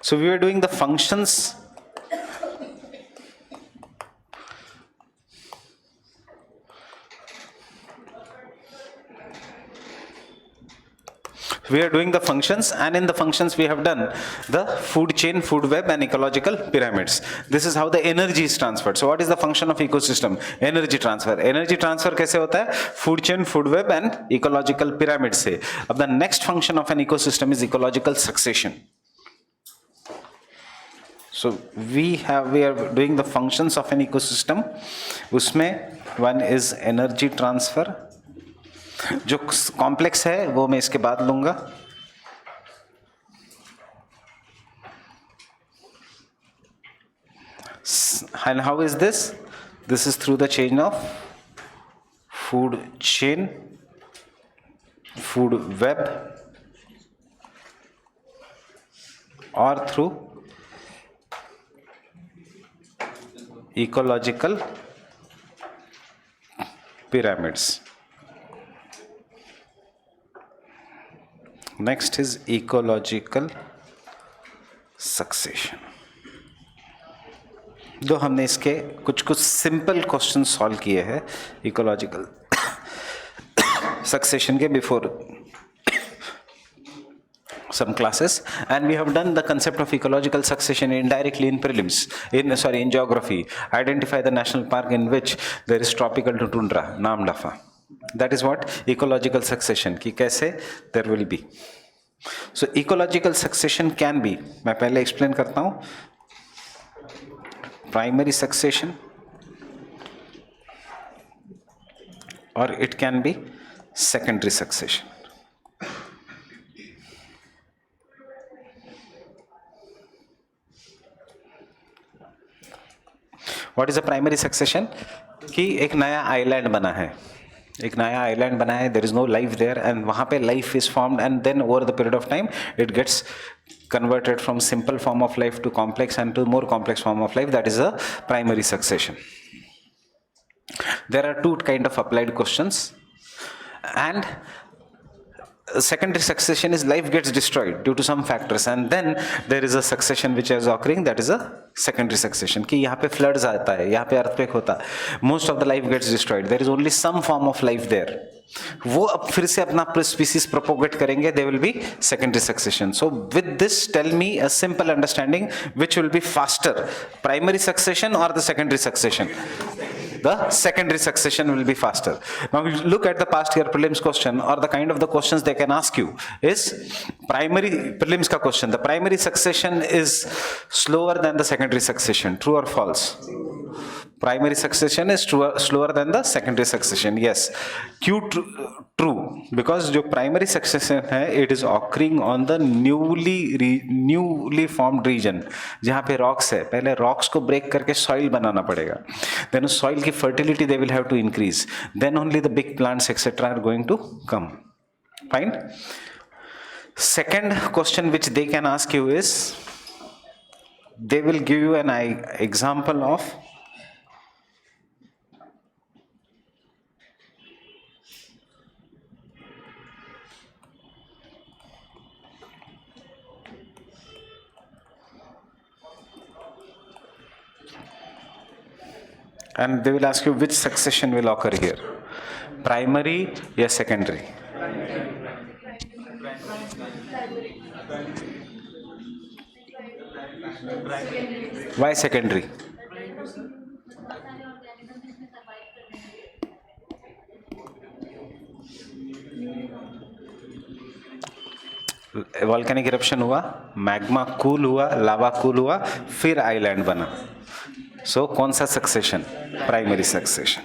So we were doing the functions. We are doing the functions, and in the functions we have done the food chain, food web, and ecological pyramids. This is how the energy is transferred. So what is the function of ecosystem? Energy transfer. Energy transfer कैसे होता है? Food chain, food web, and ecological pyramid से. अब the next function of an ecosystem is ecological succession. So we are doing the functions of an ecosystem. उसमें one is energy transfer. जो complex है वो मैं इसके बाद लूंगा. And how is this? This is through the chain of food chain, food web, or through ecological pyramids. Next is ecological succession. जो हमने इसके कुछ सिंपल क्वेश्चन सॉल्व किए हैं इकोलॉजिकल सक्सेशन के before some classes, and we have done the concept of ecological succession indirectly in prelims, in geography. Identify the national park in which there is tropical tundra, Namdapha. That is what ecological succession ki kaise there will be. So ecological succession can be, मैं पहले explain करता हूँ, primary succession, or it can be secondary succession. What is a primary succession? कि एक नया island बना है, there is no life there, and वहाँ पे life is formed, and then over the period of time it gets converted from simple form of life to complex and to more complex form of life. That is a primary succession. There are two kind of applied questions, and secondary succession is life gets destroyed due to some factors, and then there is a succession which is occurring, that is a secondary succession. कि यहाँ पे floods आता है, यहाँ पे earthquake होता है, most of the life gets destroyed, there is only some form of life there. वो अब फिर से अपना species propagate करेंगे, they will be secondary succession. So with this, tell me a simple understanding which will be faster, primary succession or the secondary succession? The secondary succession will be faster. Now look at the past year prelims question, or the kind of the questions they can ask you is primary prelims ka question. The primary succession is slower than the secondary succession. True or false? Primary succession is slower than the secondary succession. Yes. True. Because जो primary succession है, it is occurring on the newly formed region. जहाँ पे rocks है, पहले rocks को break करके soil बनाना पड़ेगा. Then उस soil की fertility they will have to increase. Then only the big plants etc. are going to come. Fine. Second question which they can ask you is, they will give you an example of and they will ask you which succession will occur here, primary or secondary. Why secondary? Volcanic eruption हुआ, magma cool हुआ, लावा cool हुआ, फिर island बना. सो कौन सा succession? Primary succession.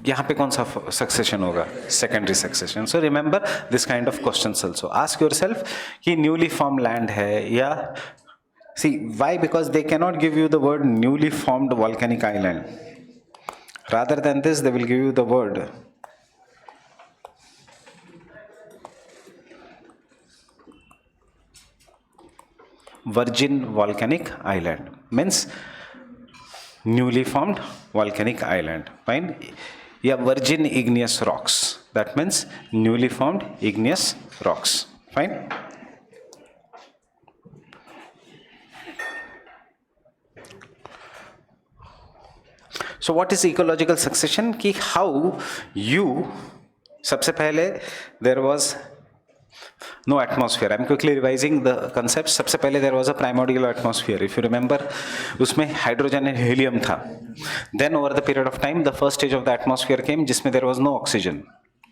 यहाँ पे कौन सा सक्सेशन होगा? Secondary succession. So remember this kind of questions also. Ask yourself कि न्यूली फॉर्म लैंड है या see why, because they cannot give you the word newly formed volcanic island. Rather than this they will give you the word virgin volcanic island, means newly formed volcanic island. Fine. Yeah, virgin igneous rocks, that means newly formed igneous rocks. Fine. So what is ecological succession? कि how you, सबसे पहले there was no atmosphere. I'm quickly revising the concepts. सबसे पहले there was a primordial atmosphere. If you remember, उसमें hydrogen and helium था. Then over the period of time, the first stage of the atmosphere came, जिसमें there was no oxygen.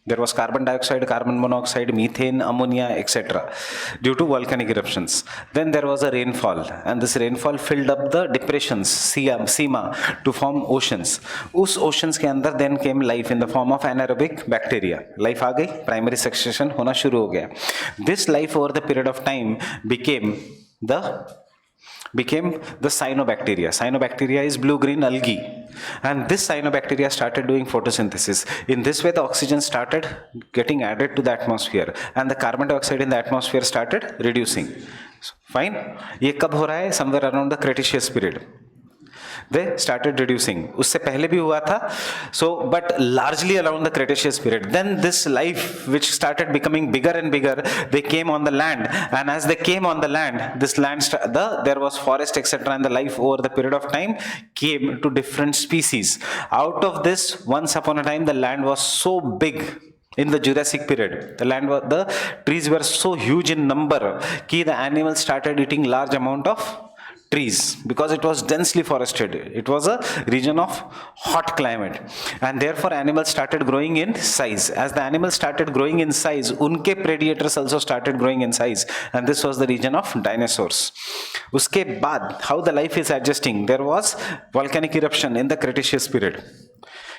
There was carbon dioxide, carbon monoxide, methane, ammonia, etc. due to volcanic eruptions. Then there was a rainfall, and this rainfall filled up the depressions, seama, to form oceans. उस oceans के अंदर then came life in the form of anaerobic bacteria. Life आ गई, primary succession होना शुरू हो गया. This life over the period of time became the cyanobacteria. Cyanobacteria is blue-green algae. And this cyanobacteria started doing photosynthesis. In this way, the oxygen started getting added to the atmosphere. And the carbon dioxide in the atmosphere started reducing. Fine? ये कब हो रहा है? Somewhere around the Cretaceous period. They started reducing. उससे पहले भी हुआ था. So, but largely around the Cretaceous period. Then this life, which started becoming bigger and bigger, they came on the land. And as they came on the land, this land, there was forest, etc. And the life over the period of time came to different species. Out of this, once upon a time, the land was so big. In the Jurassic period, the trees were so huge in number that the animals started eating large amount of trees because it was densely forested. It was a region of hot climate, and therefore animals started growing in size. As the animals started growing in size, unke predators also started growing in size, and this was the region of dinosaurs. Uske baad, how the life is adjusting, there was volcanic eruption in the Cretaceous period.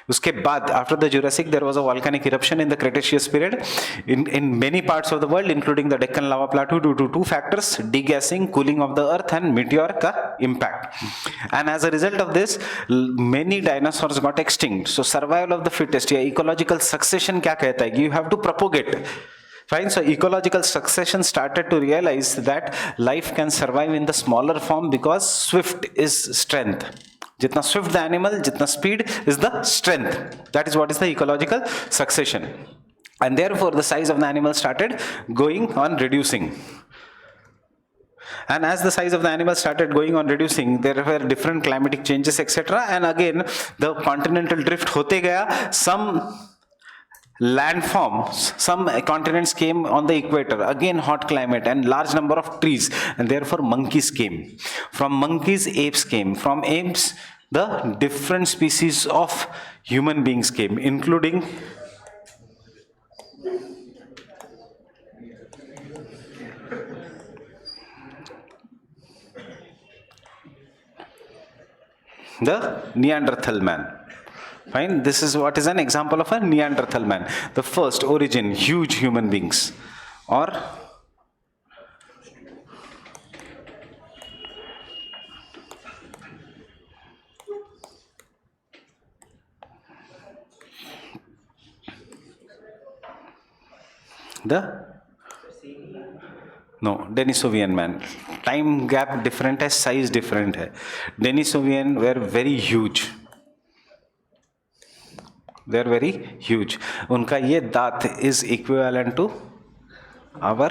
उसके बाद after the Jurassic there was a volcanic eruption in the Cretaceous period in many parts of the world, including the Deccan lava plateau, due to two factors: degassing, cooling of the earth, and meteor ka impact. And as a result of this, many dinosaurs got extinct. So survival of the fittest, या ecological succession क्या कहता है कि you have to propagate. Fine. So ecological succession started to realize that life can survive in the smaller form because swift is strength. Jitna swift the animal, jitna speed is the strength. That is what is the ecological succession. And therefore the size of the animal started going on reducing. And as the size of the animal started going on reducing, there were different climatic changes, etc. And again, the continental drift hote gaya. Some landforms, some continents came on the equator, again hot climate and large number of trees, and therefore monkeys came. From monkeys, apes came. From apes, the different species of human beings came, including the Neanderthal man. Fine. This is what is an example of a Neanderthal man. The first origin, huge human beings. Or Denisovian man. Time gap different है, size different है. Denisovian were very huge. They are very huge. उनका ये दांत is equivalent to our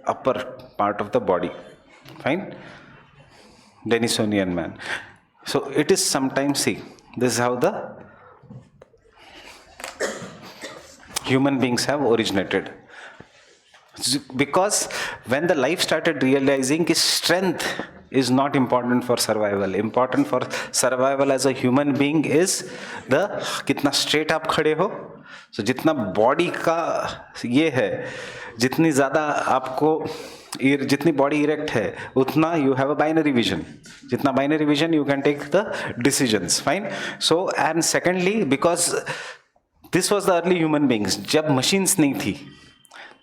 upper part of the body. Fine. Denisonian man. So it is sometimes, see, this is how the human beings have originated. Because when the life started realizing that strength is not important for survival, important for survival as a human being is the कितना straight आप खड़े हो. So जितना body का ये है, जितनी ज़्यादा आपको जितनी body erect है, उतना you have a binary vision. जितना binary vision you can take the decisions. Fine. So and secondly, because this was the early human beings, जब machines नहीं थी.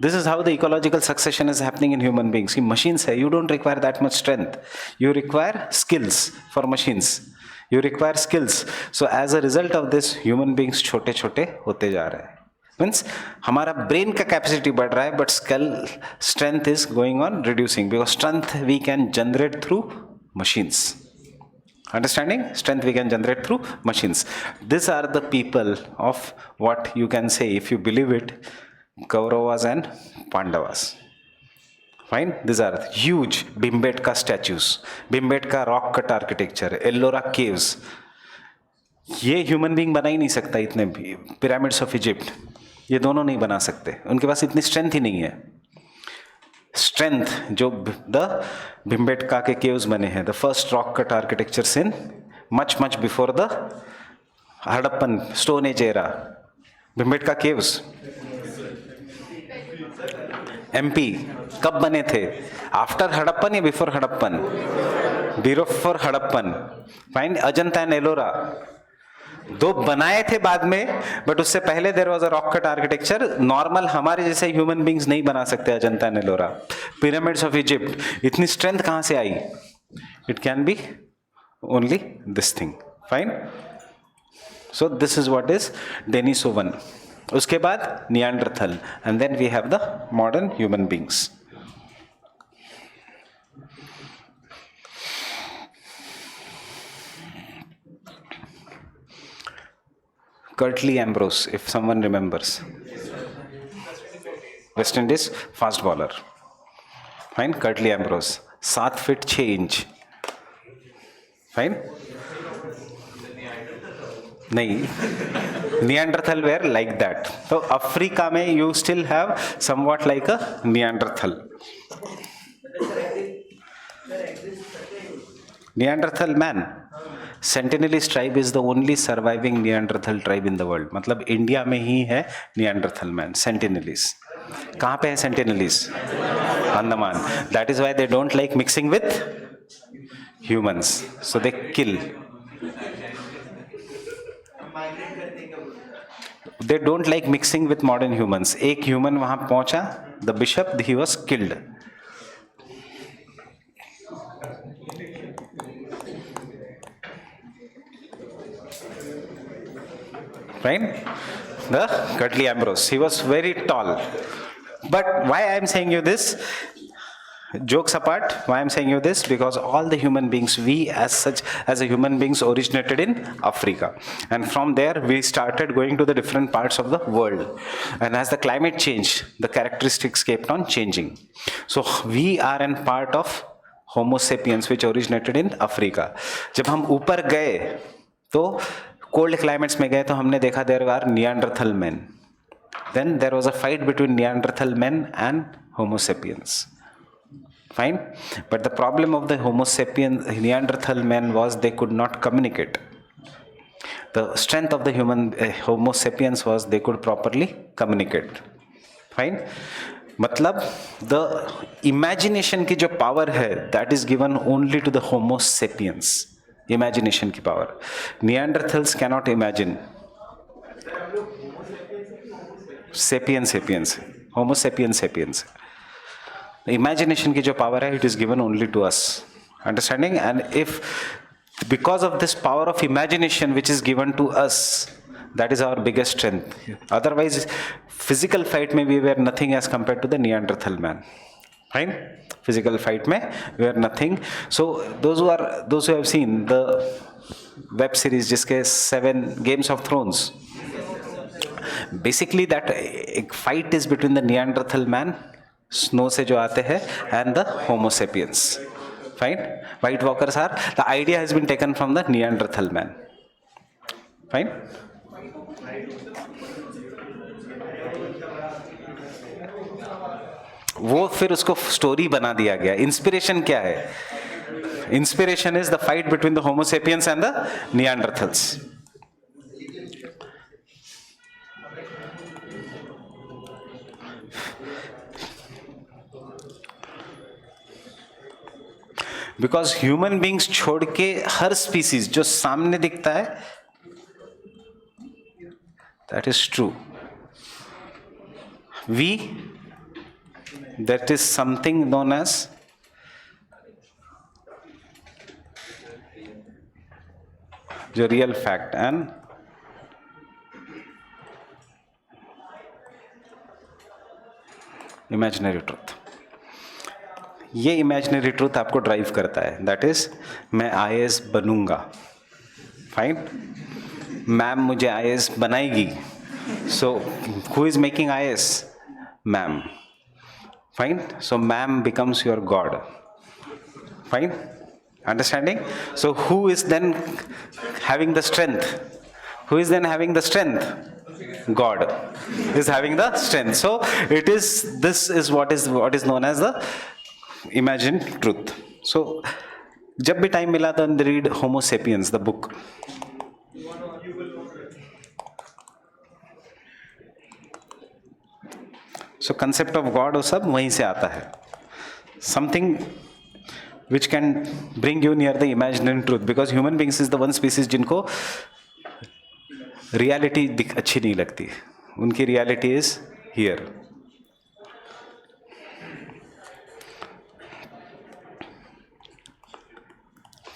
This is how the ecological succession is happening in human beings. कि machines है, you don't require that much strength. You require skills for machines. You require skills. So as a result of this, human beings छोटे छोटे होते जा रहे हैं. Means हमारा brain का कैपेसिटी बढ़ रहा है but scale strength is going on reducing because strength we can generate through machines. Understanding? Strength we can generate through machines. These are the people of what you can say, if you believe it, Kauravas and Pandavas. Fine? These are huge Bhimbetka statues, Bhimbetka rock cut architecture, Ellora caves. ये human being बना ही नहीं सकता. इतने pyramids of Egypt ये दोनों नहीं बना सकते. उनके पास इतनी स्ट्रेंथ ही नहीं है. स्ट्रेंथ जो द भिम्बेटका के केव्स बने हैं, the first rock cut architectures in much much before the Harappan stone age era. Bhimbetka caves MP कब बने थे? आफ्टर हड़प्पन या before Harappan? Before Harappan. Fine. Ajanta and Ellora दो बनाए थे बाद में, बट उससे पहले there was a rock cut architecture. Normal हमारे जैसे ह्यूमन बींग्स नहीं बना सकते Ajanta and Ellora. Pyramids of Egypt इतनी स्ट्रेंथ कहां से आई? It can be only this thing. Fine. So this is what is Denisovan. उसके बाद Neanderthal and then we have the modern human beings. Curtly Ambrose, if someone remembers. West Indies fast bowler. Fine. Curtly Ambrose. 7 feet 6 inch. Fine. नहीं. Neanderthal were like that. So Africa में you still have somewhat like a Neanderthal. Neanderthal man. Sentinelese tribe is the only surviving Neanderthal tribe in the world. मतलब India में ही है Neanderthal man. Sentinelese कहाँ पे है? Sentinelese Andaman. That is why they don't like mixing with humans, so they kill. They don't like mixing with modern humans. एक human वहां पहुंचा, the bishop, he was killed. Right? The Curtly Ambrose. He was very tall. But why I am saying you this? Jokes apart, why I am saying you this? Because all the human beings, we as such, as a human beings, originated in Africa, and from there we started going to the different parts of the world. And as the climate changed, the characteristics kept on changing. So we are an part of Homo sapiens, which originated in Africa. जब हम ऊपर गए तो cold climates में गए तो हमने देखा there were Neanderthal man. Then there was a fight between Neanderthal man and homo sapiens. Fine. But the problem of the homo sapien Neanderthal man was they could not communicate. The strength of the human homo sapiens was they could properly communicate. Fine. मतलब the imagination की जो power है that is given only to the homo sapiens. Imagination की power. Neanderthals cannot imagine. Sapiens sapiens होमो sapiens sapiens. Imagination की जो power है it is given only to us. Understanding? And if because of this power of imagination which is given to us, that is our biggest strength. Otherwise physical fight में we were nothing as compared to the Neanderthal man. Fine. Physical fight में we are nothing. So those who have seen the web series जिसके 7 Games of Thrones, basically that fight is between the Neanderthal man, snow से जो आते हैं, and the Homo sapiens. Fine. White Walkers are, the idea has been taken from the Neanderthal man. Fine. वो फिर उसको story बना दिया गया. इंस्पिरेशन क्या है? Inspiration is the fight between the homo sapiens and the Neanderthals. Because human beings छोड़ के हर स्पीसीज जो सामने दिखता है, that is true. We that is something known as the real fact, and imaginary truth. ये इमेजिनरी ट्रूथ आपको drive करता है, दैट इज मैं आईएएस बनूंगा. फाइन. मैम मुझे आईएएस बनाएगी. So who is making IAS? Ma'am. Fine. So ma'am becomes your God. Fine. Understanding? So who is then having the strength? Who is then having the strength? God is having the strength. So it is, this is what is known as the imagined truth. So जब भी time मिला तो read Homo sapiens, the book. So concept of God वो सब वहीं से आता है. Something which can bring you near the imaginary truth, because human beings is the one species जिनको reality अच्छी नहीं लगती. उनकी reality is here.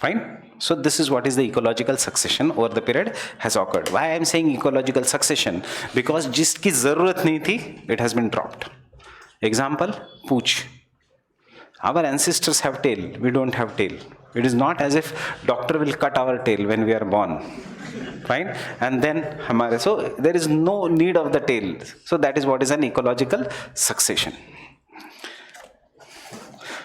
Fine. So this is what is the ecological succession over the period has occurred. Why I am saying ecological succession? Because जिसकी जरूरत नहीं थी, it has been dropped. Example, पूछ. Our ancestors have tail, we don't have tail. It is not as if doctor will cut our tail when we are born. Fine. And then so there is no need of the tail. So that is what is an ecological succession.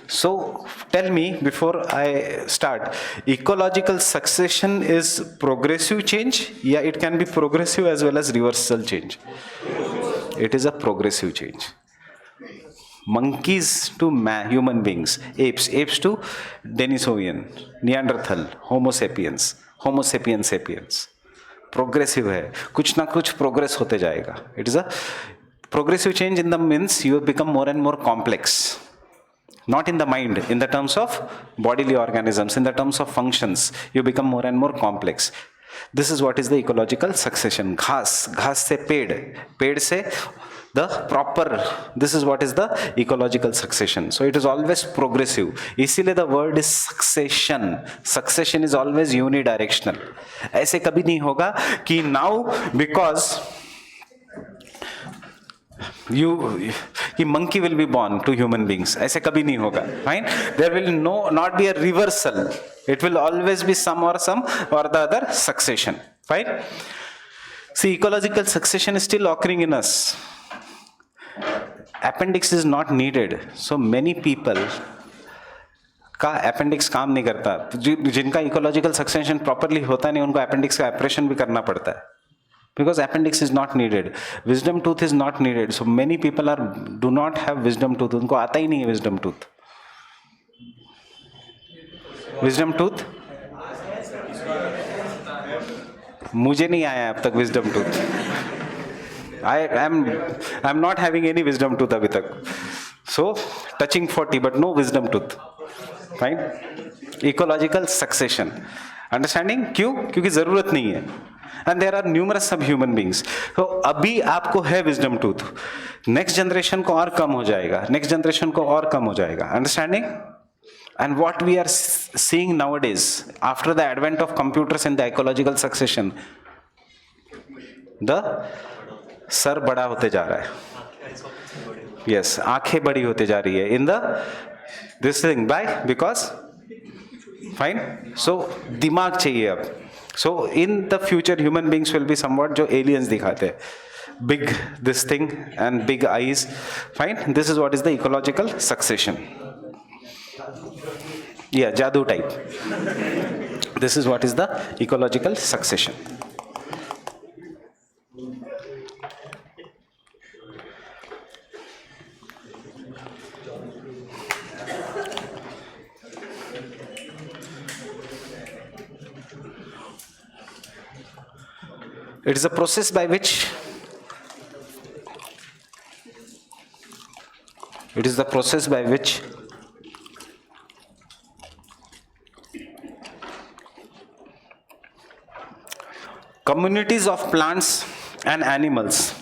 So tell me before I start, ecological succession is progressive change? Yeah, it can be progressive as well as reversal change. It is a progressive change. Monkeys to human beings, apes to Denisovian, Neanderthal, Homo sapiens, Homo sapiens sapiens. Progressive है, कुछ ना कुछ progress होते जाएगा. It is a progressive change in the means you become more and more complex. Not in the mind, in the terms of bodily organisms, in the terms of functions, you become more and more complex. This is what is the ecological succession. घास से पेड़ से the proper, this is what is the ecological succession. So it is always progressive. इसीलिए the word is succession. Succession is always unidirectional. ऐसे कभी नहीं होगा कि now because कि monkey will be born to human beings. ऐसे कभी नहीं होगा. Fine. There will not be a reversal. It will always be some or the other succession. Fine. See, ecological succession is still occurring in us. Appendix is not needed. So many people का appendix काम नहीं करता. जिनका ecological succession properly होता नहीं, उनको appendix का operation भी करना पड़ता है. Because appendix is not needed. Wisdom tooth is not needed. So many people do not have wisdom tooth. उनको आता ही नहीं है wisdom tooth. Wisdom tooth? मुझे नहीं आया अब तक wisdom tooth. I'm not having any wisdom tooth अभी तक. So touching 40 but no wisdom tooth. Fine. Ecological succession. Understanding? क्यों? क्योंकि जरूरत नहीं है. And there are numerous subhuman beings. So अभी आपको है wisdom tooth. Next generation को और कम हो जाएगा. Next generation को और कम हो जाएगा. Understanding? And what we are seeing nowadays, after the advent of computers and the ecological succession, the sir बड़ा होते जा रहा है. Yes, आंखें बड़ी होते जा रही है. In the this thing, why? Because fine. So दिमाग चाहिए अब. So in the future, human beings will be somewhat जो aliens दिखाते हैं. Big this thing and big eyes. Fine. This is what is the ecological succession. Yeah, jadoo type. This is what is the ecological succession. It is a process by which communities of plants and animals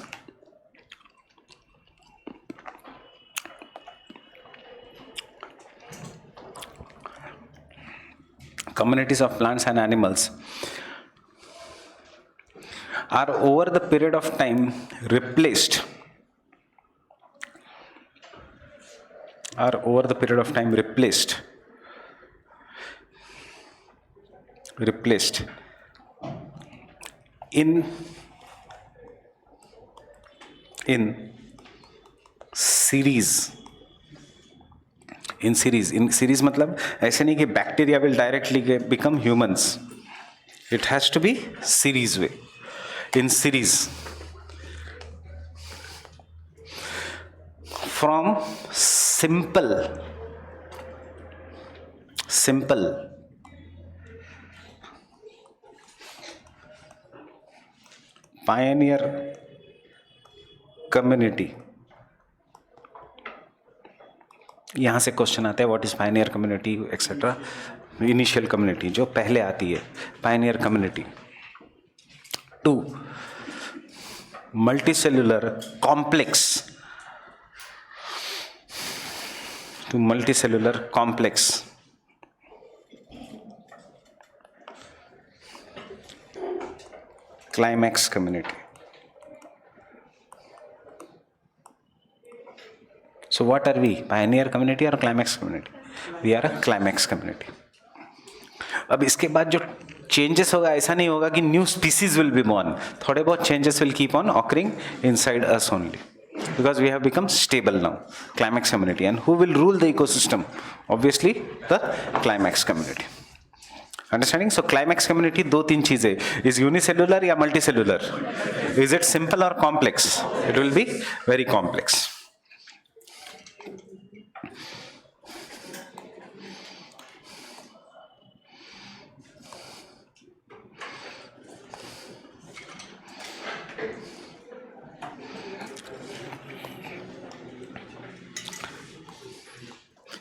are over the period of time replaced are over the period of time replaced in series. In series मतलब ऐसे नहीं कि bacteria will directly become humans. It has to be series way. In series. From simple pioneer community. यहाँ से question आता है what is Pioneer community etcetera. Initial community जो पहले आती है, Pioneer community. 2 multicellular complex. to multicellular complex. Climax community. So what are we? Pioneer community or climax community? We are a climax community. अब इसके बाद जो चेंजेस होगा ऐसा नहीं होगा कि new species will be born. थोड़े बहुत changes will keep on occurring inside us only because we have become stable now. Climax community. And who will rule the ecosystem? Obviously the climax community. Understanding? So climax community दो तीन चीजें. Is unicellular या multicellular? Is it simple or complex? It will be very complex.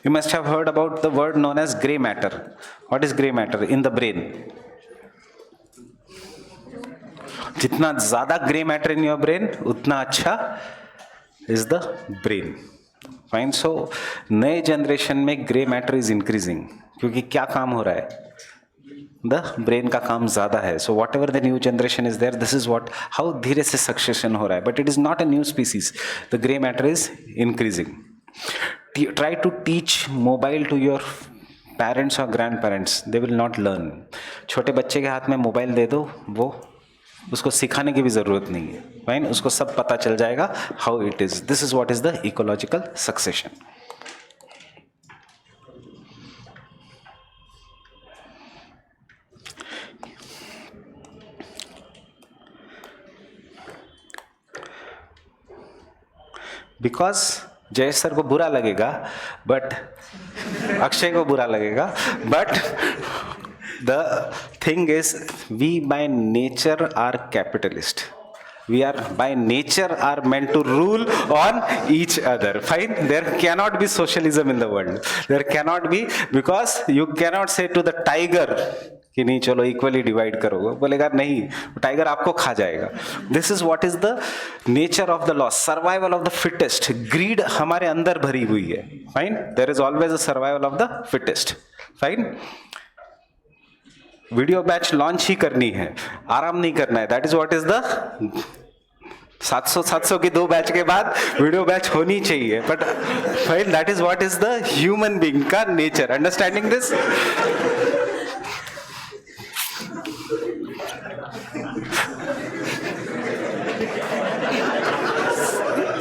You must have heard about the word known as gray matter. What is gray matter? In the brain. जितना ज़्यादा gray matter in your brain, उतना अच्छा is the brain. Fine. So नए generation में gray matter is increasing. क्योंकि क्या काम हो रहा है? The brain का काम ज़्यादा है. So whatever the new generation is there, this is what how धीरे से succession हो रहा है. But it is not a new species. The gray matter is increasing. Try to teach mobile to your parents or grandparents. They will not learn. छोटे बच्चे के हाथ में मोबाइल दे दो, वो उसको सिखाने की भी ज़रूरत नहीं है. फाइन, उसको सब पता चल जाएगा how it is. This is what is the ecological succession. Because Jayesh sir को बुरा लगेगा, बट अक्षय को बुरा लगेगा, but the thing is we by nature are capitalist. We are by nature are meant to rule on each other. Fine. There cannot be socialism in the world. There cannot be, because you cannot say to the tiger कि नहीं चलो equally divide करो. वो बोलेगा नहीं, tiger आपको खा जाएगा. This is what is the nature of the law. Survival of the fittest. Greed हमारे अंदर भरी हुई है. Fine. There is always a survival of the fittest. Fine. Video batch launch ही करनी है, आराम नहीं करना है. That is what is the 700 की 2 बैच के बाद वीडियो बैच होनी चाहिए. But fine, that is what is the human being का nature. Understanding this?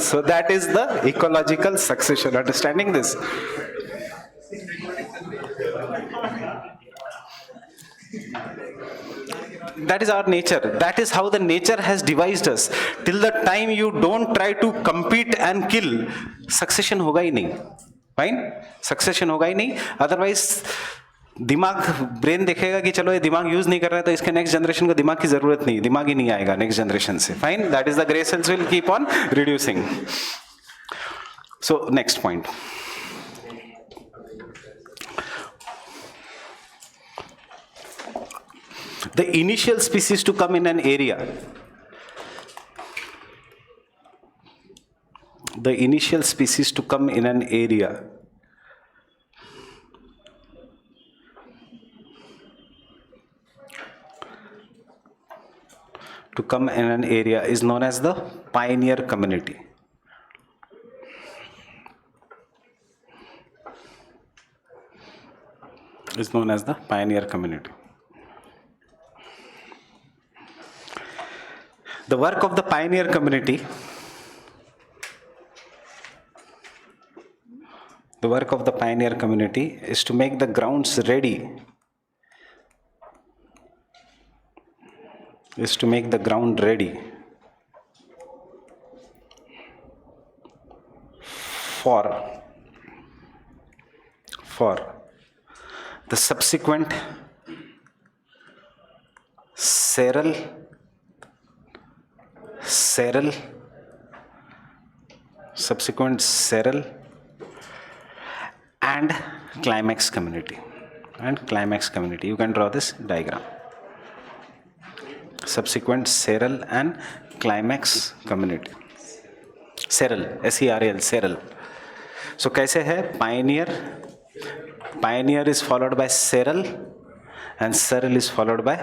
So that is the ecological succession. Understanding this? That is our nature. That is how the nature has devised us. Till the time you don't try to compete and kill, succession होगा ही नहीं. Fine? Succession होगा ही नहीं. Otherwise दिमाग, brain देखेगा कि चलो ये दिमाग यूज नहीं कर रहा है तो इसके नेक्स्ट जनरेशन को दिमाग की जरूरत नहीं, दिमाग ही नहीं आएगा नेक्स्ट जनरेशन से. Fine. That is the grey cells will keep on reducing. So next point. The initial species to come in an area. The initial species to come in an area is known as the pioneer community. is known as the pioneer community. The work of the pioneer community, is to make the grounds ready, for the subsequent seral and climax community. You can draw this diagram. Subsequent seral and climax community. Seral, SERL, seral. So कैसे है? Pioneer is followed by seral and seral is followed by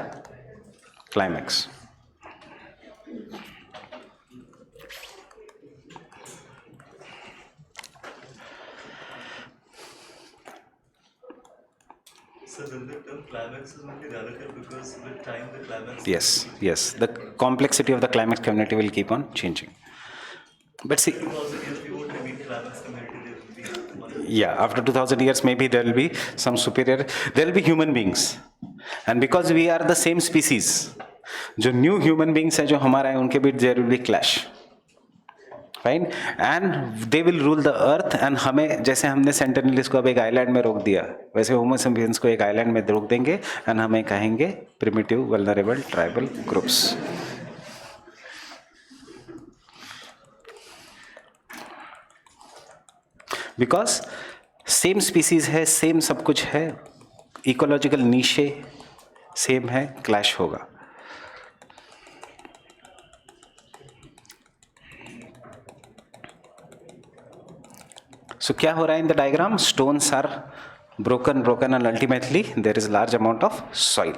climax. So then the term climax is only relative because with time the climax. Yes. The complexity of the climax community will keep on changing. But see, 2000 years we won't meet climax community, there will be one. yeah, after 2000 years maybe there will be some superior, there will be human beings, and because we are the same species, जो new human beings हैं जो हमारा है उनके बीच there will be clash, fine, and they will rule the earth, and हमें जैसे हमने Sentinelese को अब एक आइलैंड में रोक दिया वैसे होमो सेपियंस को एक आइलैंड में रोक देंगे एंड हमें कहेंगे primitive vulnerable tribal groups. Because same species है, सेम सब कुछ है, इकोलॉजिकल नीशे सेम है, क्लैश होगा. सो क्या हो रहा है in the diagram? Stones are broken and ultimately there is large amount of soil.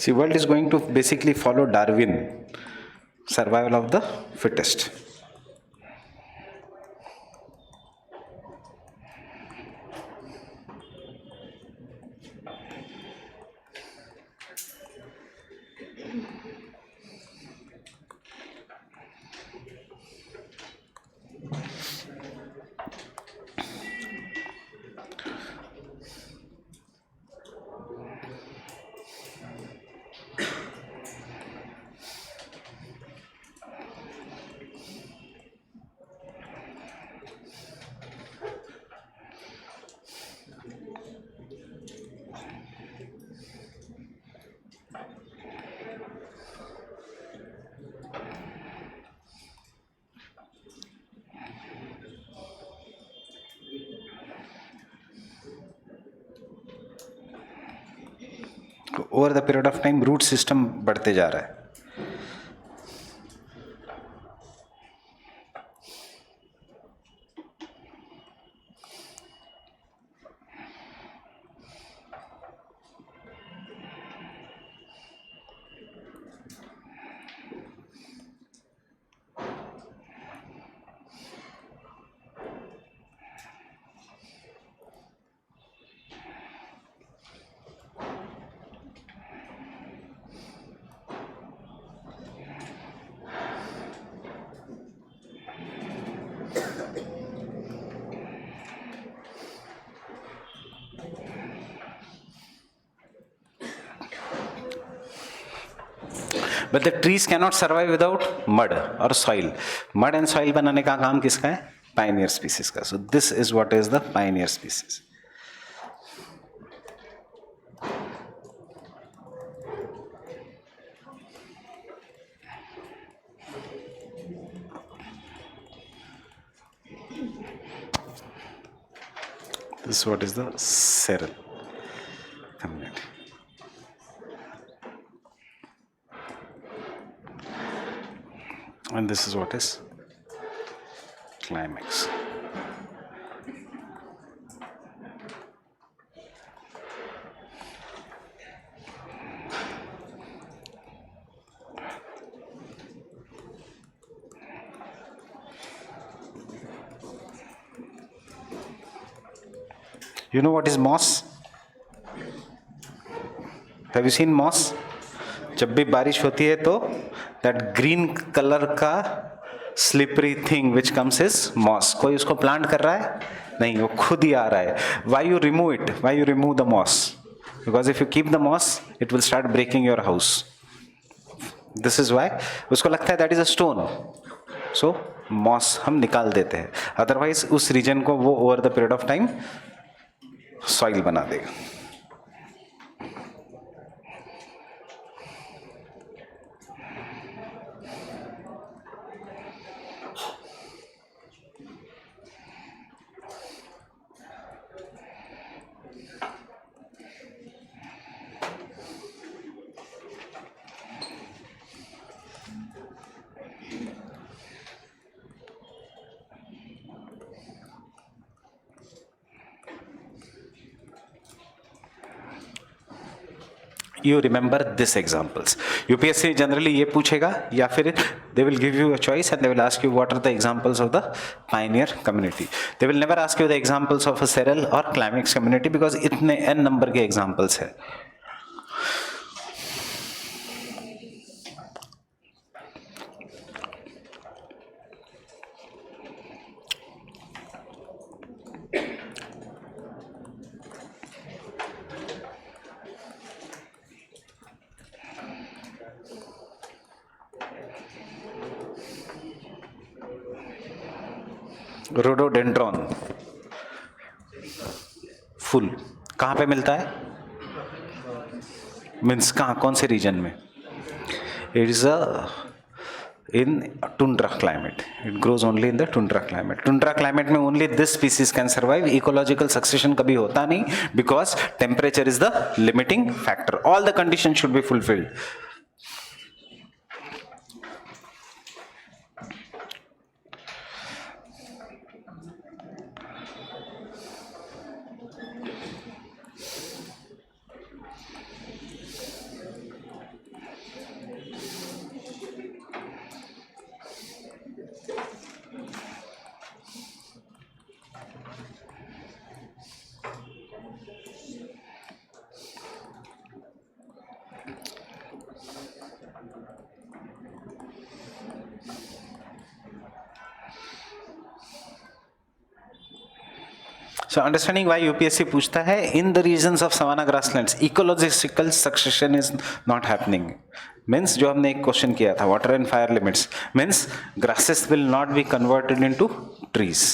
See, world is going to basically follow Darwin, survival of the fittest. Over the period of time root system बढ़ते जा रहा है. But the trees cannot survive without mud or soil. Mud and soil बनाने का काम किसका है? Pioneer species का. So this is what is the pioneer species. This is what is the Seral community. And this is what is Climax. You know what is moss? Have you seen moss? जब भी बारिश होती है तो that green color का slippery thing which comes is moss. कोई उसको plant कर रहा है? नहीं, वो खुद ही आ रहा है. Why you remove it? Why you remove the moss? Because if you keep the moss, it will start breaking your house. This is why. उसको लगता है that is a stone. So moss हम निकाल देते हैं. Otherwise उस region को वो over the period of time soil बना देगा. You remember this examples. UPSC generally ये पूछेगा या फिर they will give you a choice and they will ask you what are the examples of the pioneer community. They will never ask you the examples of a Seral or Climax community because इतने n number के examples है. Rhododendron full कहाँ पे मिलता है? Means कहाँ, कौन से रीजन में? It is in tundra climate. It grows only in the tundra climate. Tundra climate में only this species can survive. Ecological succession कभी होता नहीं because temperature is the limiting factor. All the condition should be fulfilled. So understanding why UPSC पूछता है in the regions of savanna grasslands ecological succession is not happening. Means जो हमने एक question किया था water and fire limits means grasses will not be converted into trees.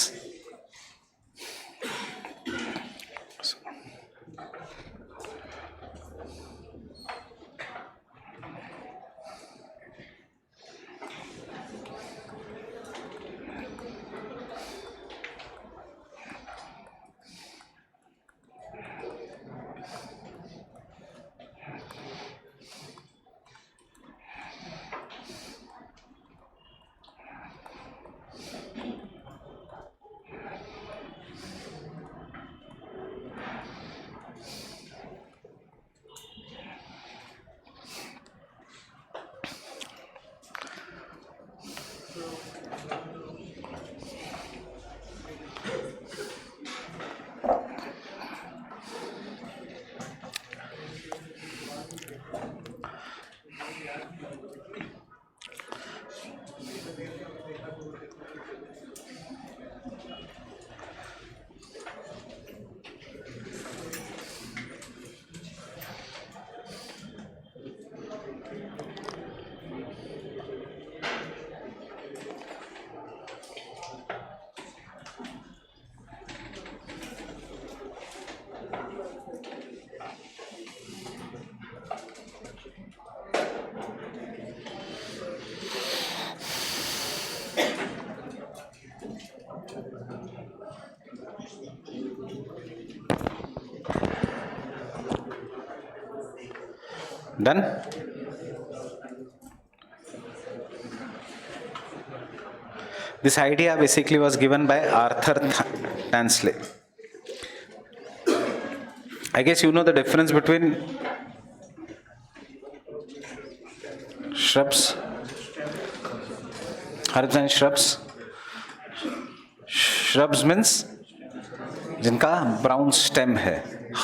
Done? This idea basically was given by Arthur Tansley. I guess you know the difference between shrubs, herbs and shrubs. Shrubs means जिनका brown stem है.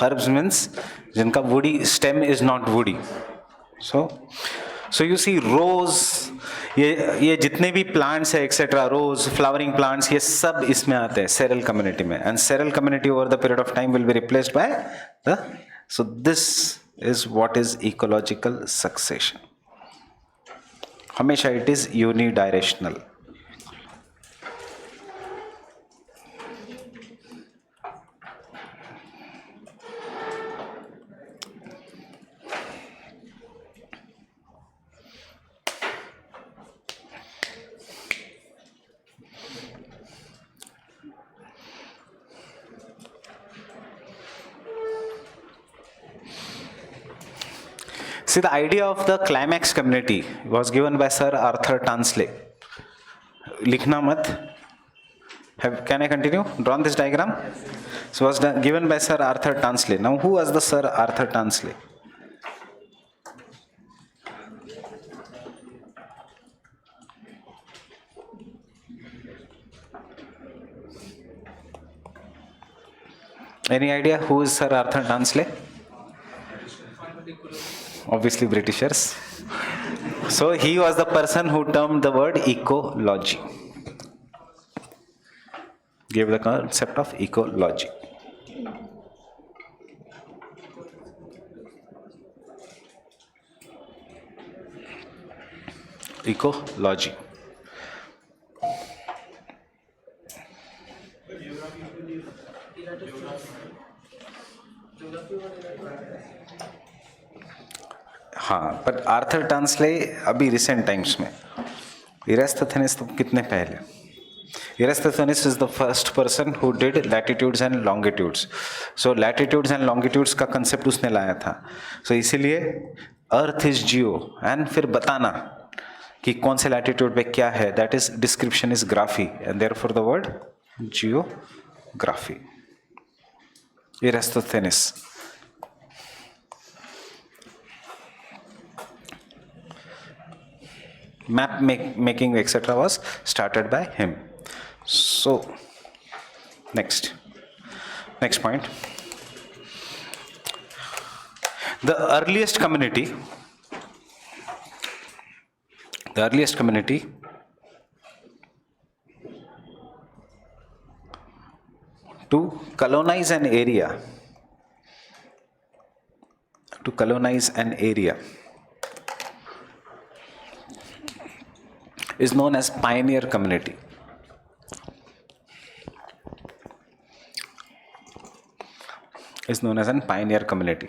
Herbs means जिनका woody stem is not woody. So you see rose, ये जितने भी plants है etcetera, rose, flowering plants, ये सब इसमें आते हैं seral community में, and seral community over the period of time will be replaced by the. So this is what is ecological succession. हमेशा it is unidirectional. See, the idea of the climax community was given by Sir Arthur Tansley. Likhna mat. Can I continue? Drawn this diagram? So was given by Sir Arthur Tansley. Now, who was the Sir Arthur Tansley? Any idea who is Sir Arthur Tansley? Obviously Britishers. So he was the person who termed the word ecology. Gave the concept of ecology. Ecology. हाँ, पर Arthur Tansley अभी recent times में, इरास्टोथेनिस तो कितने पहले. Eratosthenes is the first person who did latitudes and longitudes. So latitudes and longitudes का concept उसने लाया था. सो इसीलिए अर्थ इज जियो, एंड फिर बताना कि कौन से लैटिट्यूड पे क्या है, that is description is graphy, and therefore the word geography. Eratosthenes. Map making etc. was started by him. So next point, the earliest community to colonize an area is known as pioneer community. Is known as a pioneer community.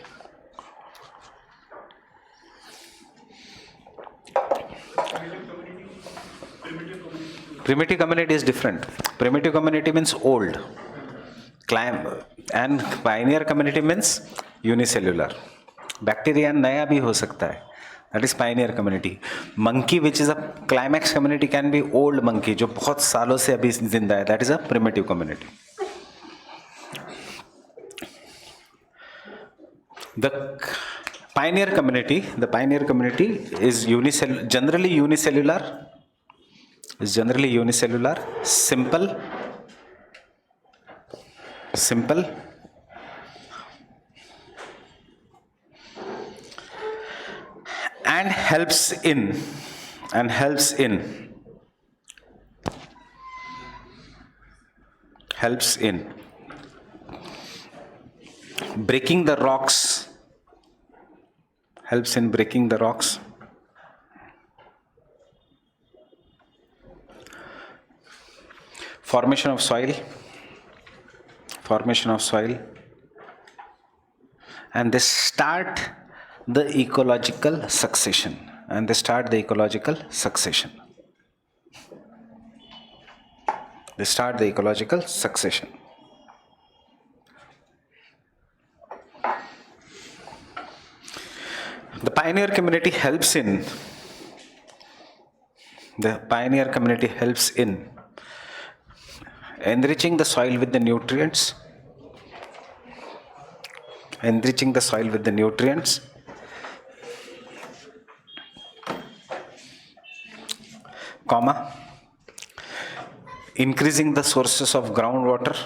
Primitive community is different. Primitive community means old. And pioneer community means unicellular. Bacteria नया भी हो सकता है. That is pioneer community. Monkey, which is a climax community, can be old monkey, जो बहुत सालों से अभी जिंदा है. That is a primitive community. The pioneer community is generally unicellular, simple, and helps in breaking the rocks. Helps in breaking the rocks. Formation of soil, and they start the ecological succession. The pioneer community helps in enriching the soil with the nutrients, comma, increasing the sources of groundwater,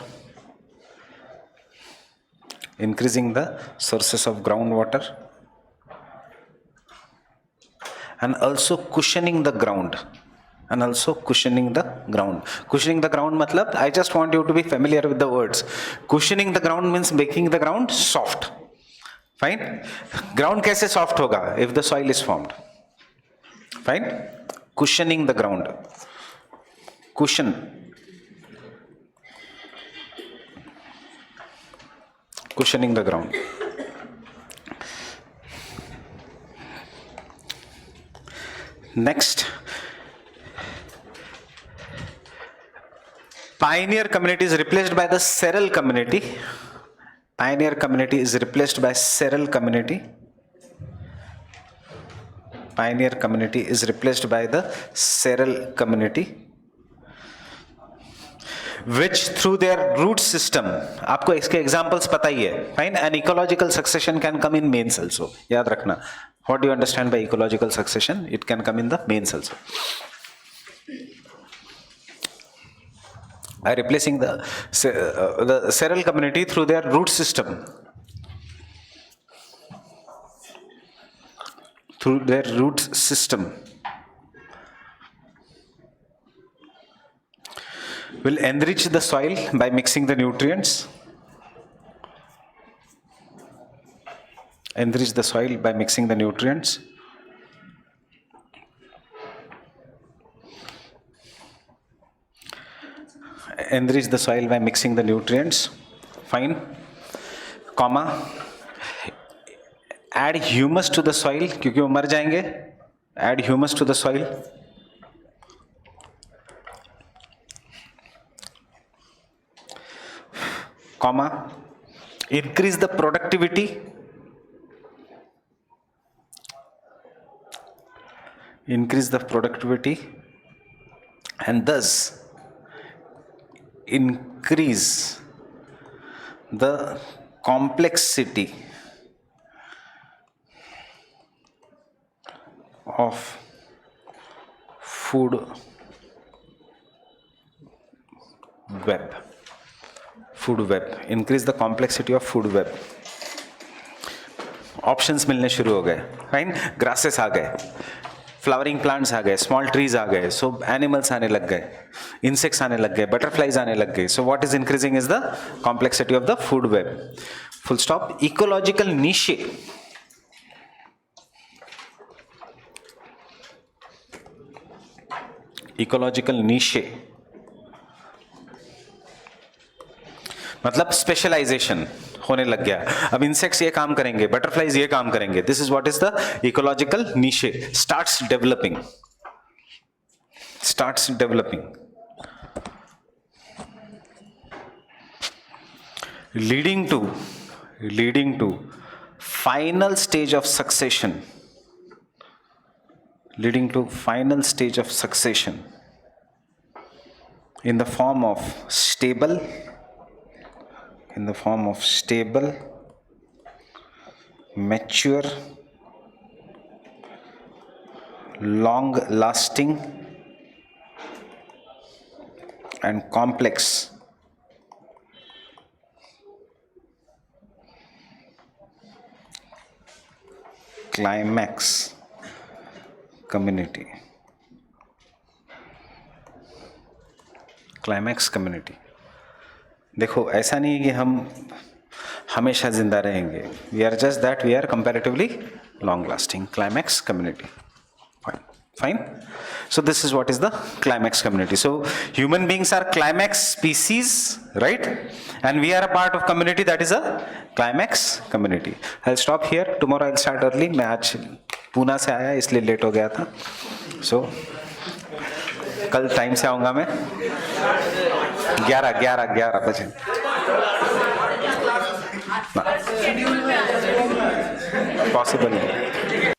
and also cushioning the ground. Cushioning the ground matlab, I just want you to be familiar with the words. Cushioning the ground means making the ground soft. Fine? Ground kaise soft hoga if the soil is formed? Fine? Cushioning the ground. Cushioning the ground. Next, pioneer community is replaced by the sterile community. Pioneer community is replaced by sterile community. Pioneer community is replaced by the sterile community, which through their root system, आपको इसके examples पता ही है. Fine, and ecological succession can come in mains also. याद रखना. What do you understand by ecological succession? It can come in the mains also. By replacing the sterile community through their root system. Will enrich the soil by mixing the nutrients. Enrich the soil by mixing the nutrients. Enrich the soil by mixing the nutrients. Fine. Comma. Add humus to the soil क्योंकि वो मर जाएंगे. Add humus to the soil. Comma. Increase the productivity. Increase the productivity and thus increase the complexity of food web. Increase the complexity of food web. Options मिलने शुरू हो गए. Fine, grasses आ गए, flowering plants आ गए, small trees आ गए, सो animals आने लग गए, इंसेक्ट्स आने लग गए, बटरफ्लाइज आने लग गए. So what is increasing is the complexity of the food web. Full stop. Ecological niche. मतलब स्पेशलाइजेशन होने लग गया. अब इंसेक्ट्स ये काम करेंगे, बटरफ्लाइज ये काम करेंगे. This is what is the ecological niche. Starts developing. Leading to final stage of succession. In the form of stable, mature, long lasting and complex climax community. देखो ऐसा नहीं है कि हम हमेशा जिंदा रहेंगे. We are just that we are comparatively long lasting. Climax community. Fine. So this is what is the climax community. So human beings are climax species, right? And we are a part of community that is a climax community. I'll stop here. Tomorrow I'll start early. मैं आज पूना से आया इसलिए late हो गया था. So कल time से आऊँगा मैं. 11 बजे पॉसिबल नहीं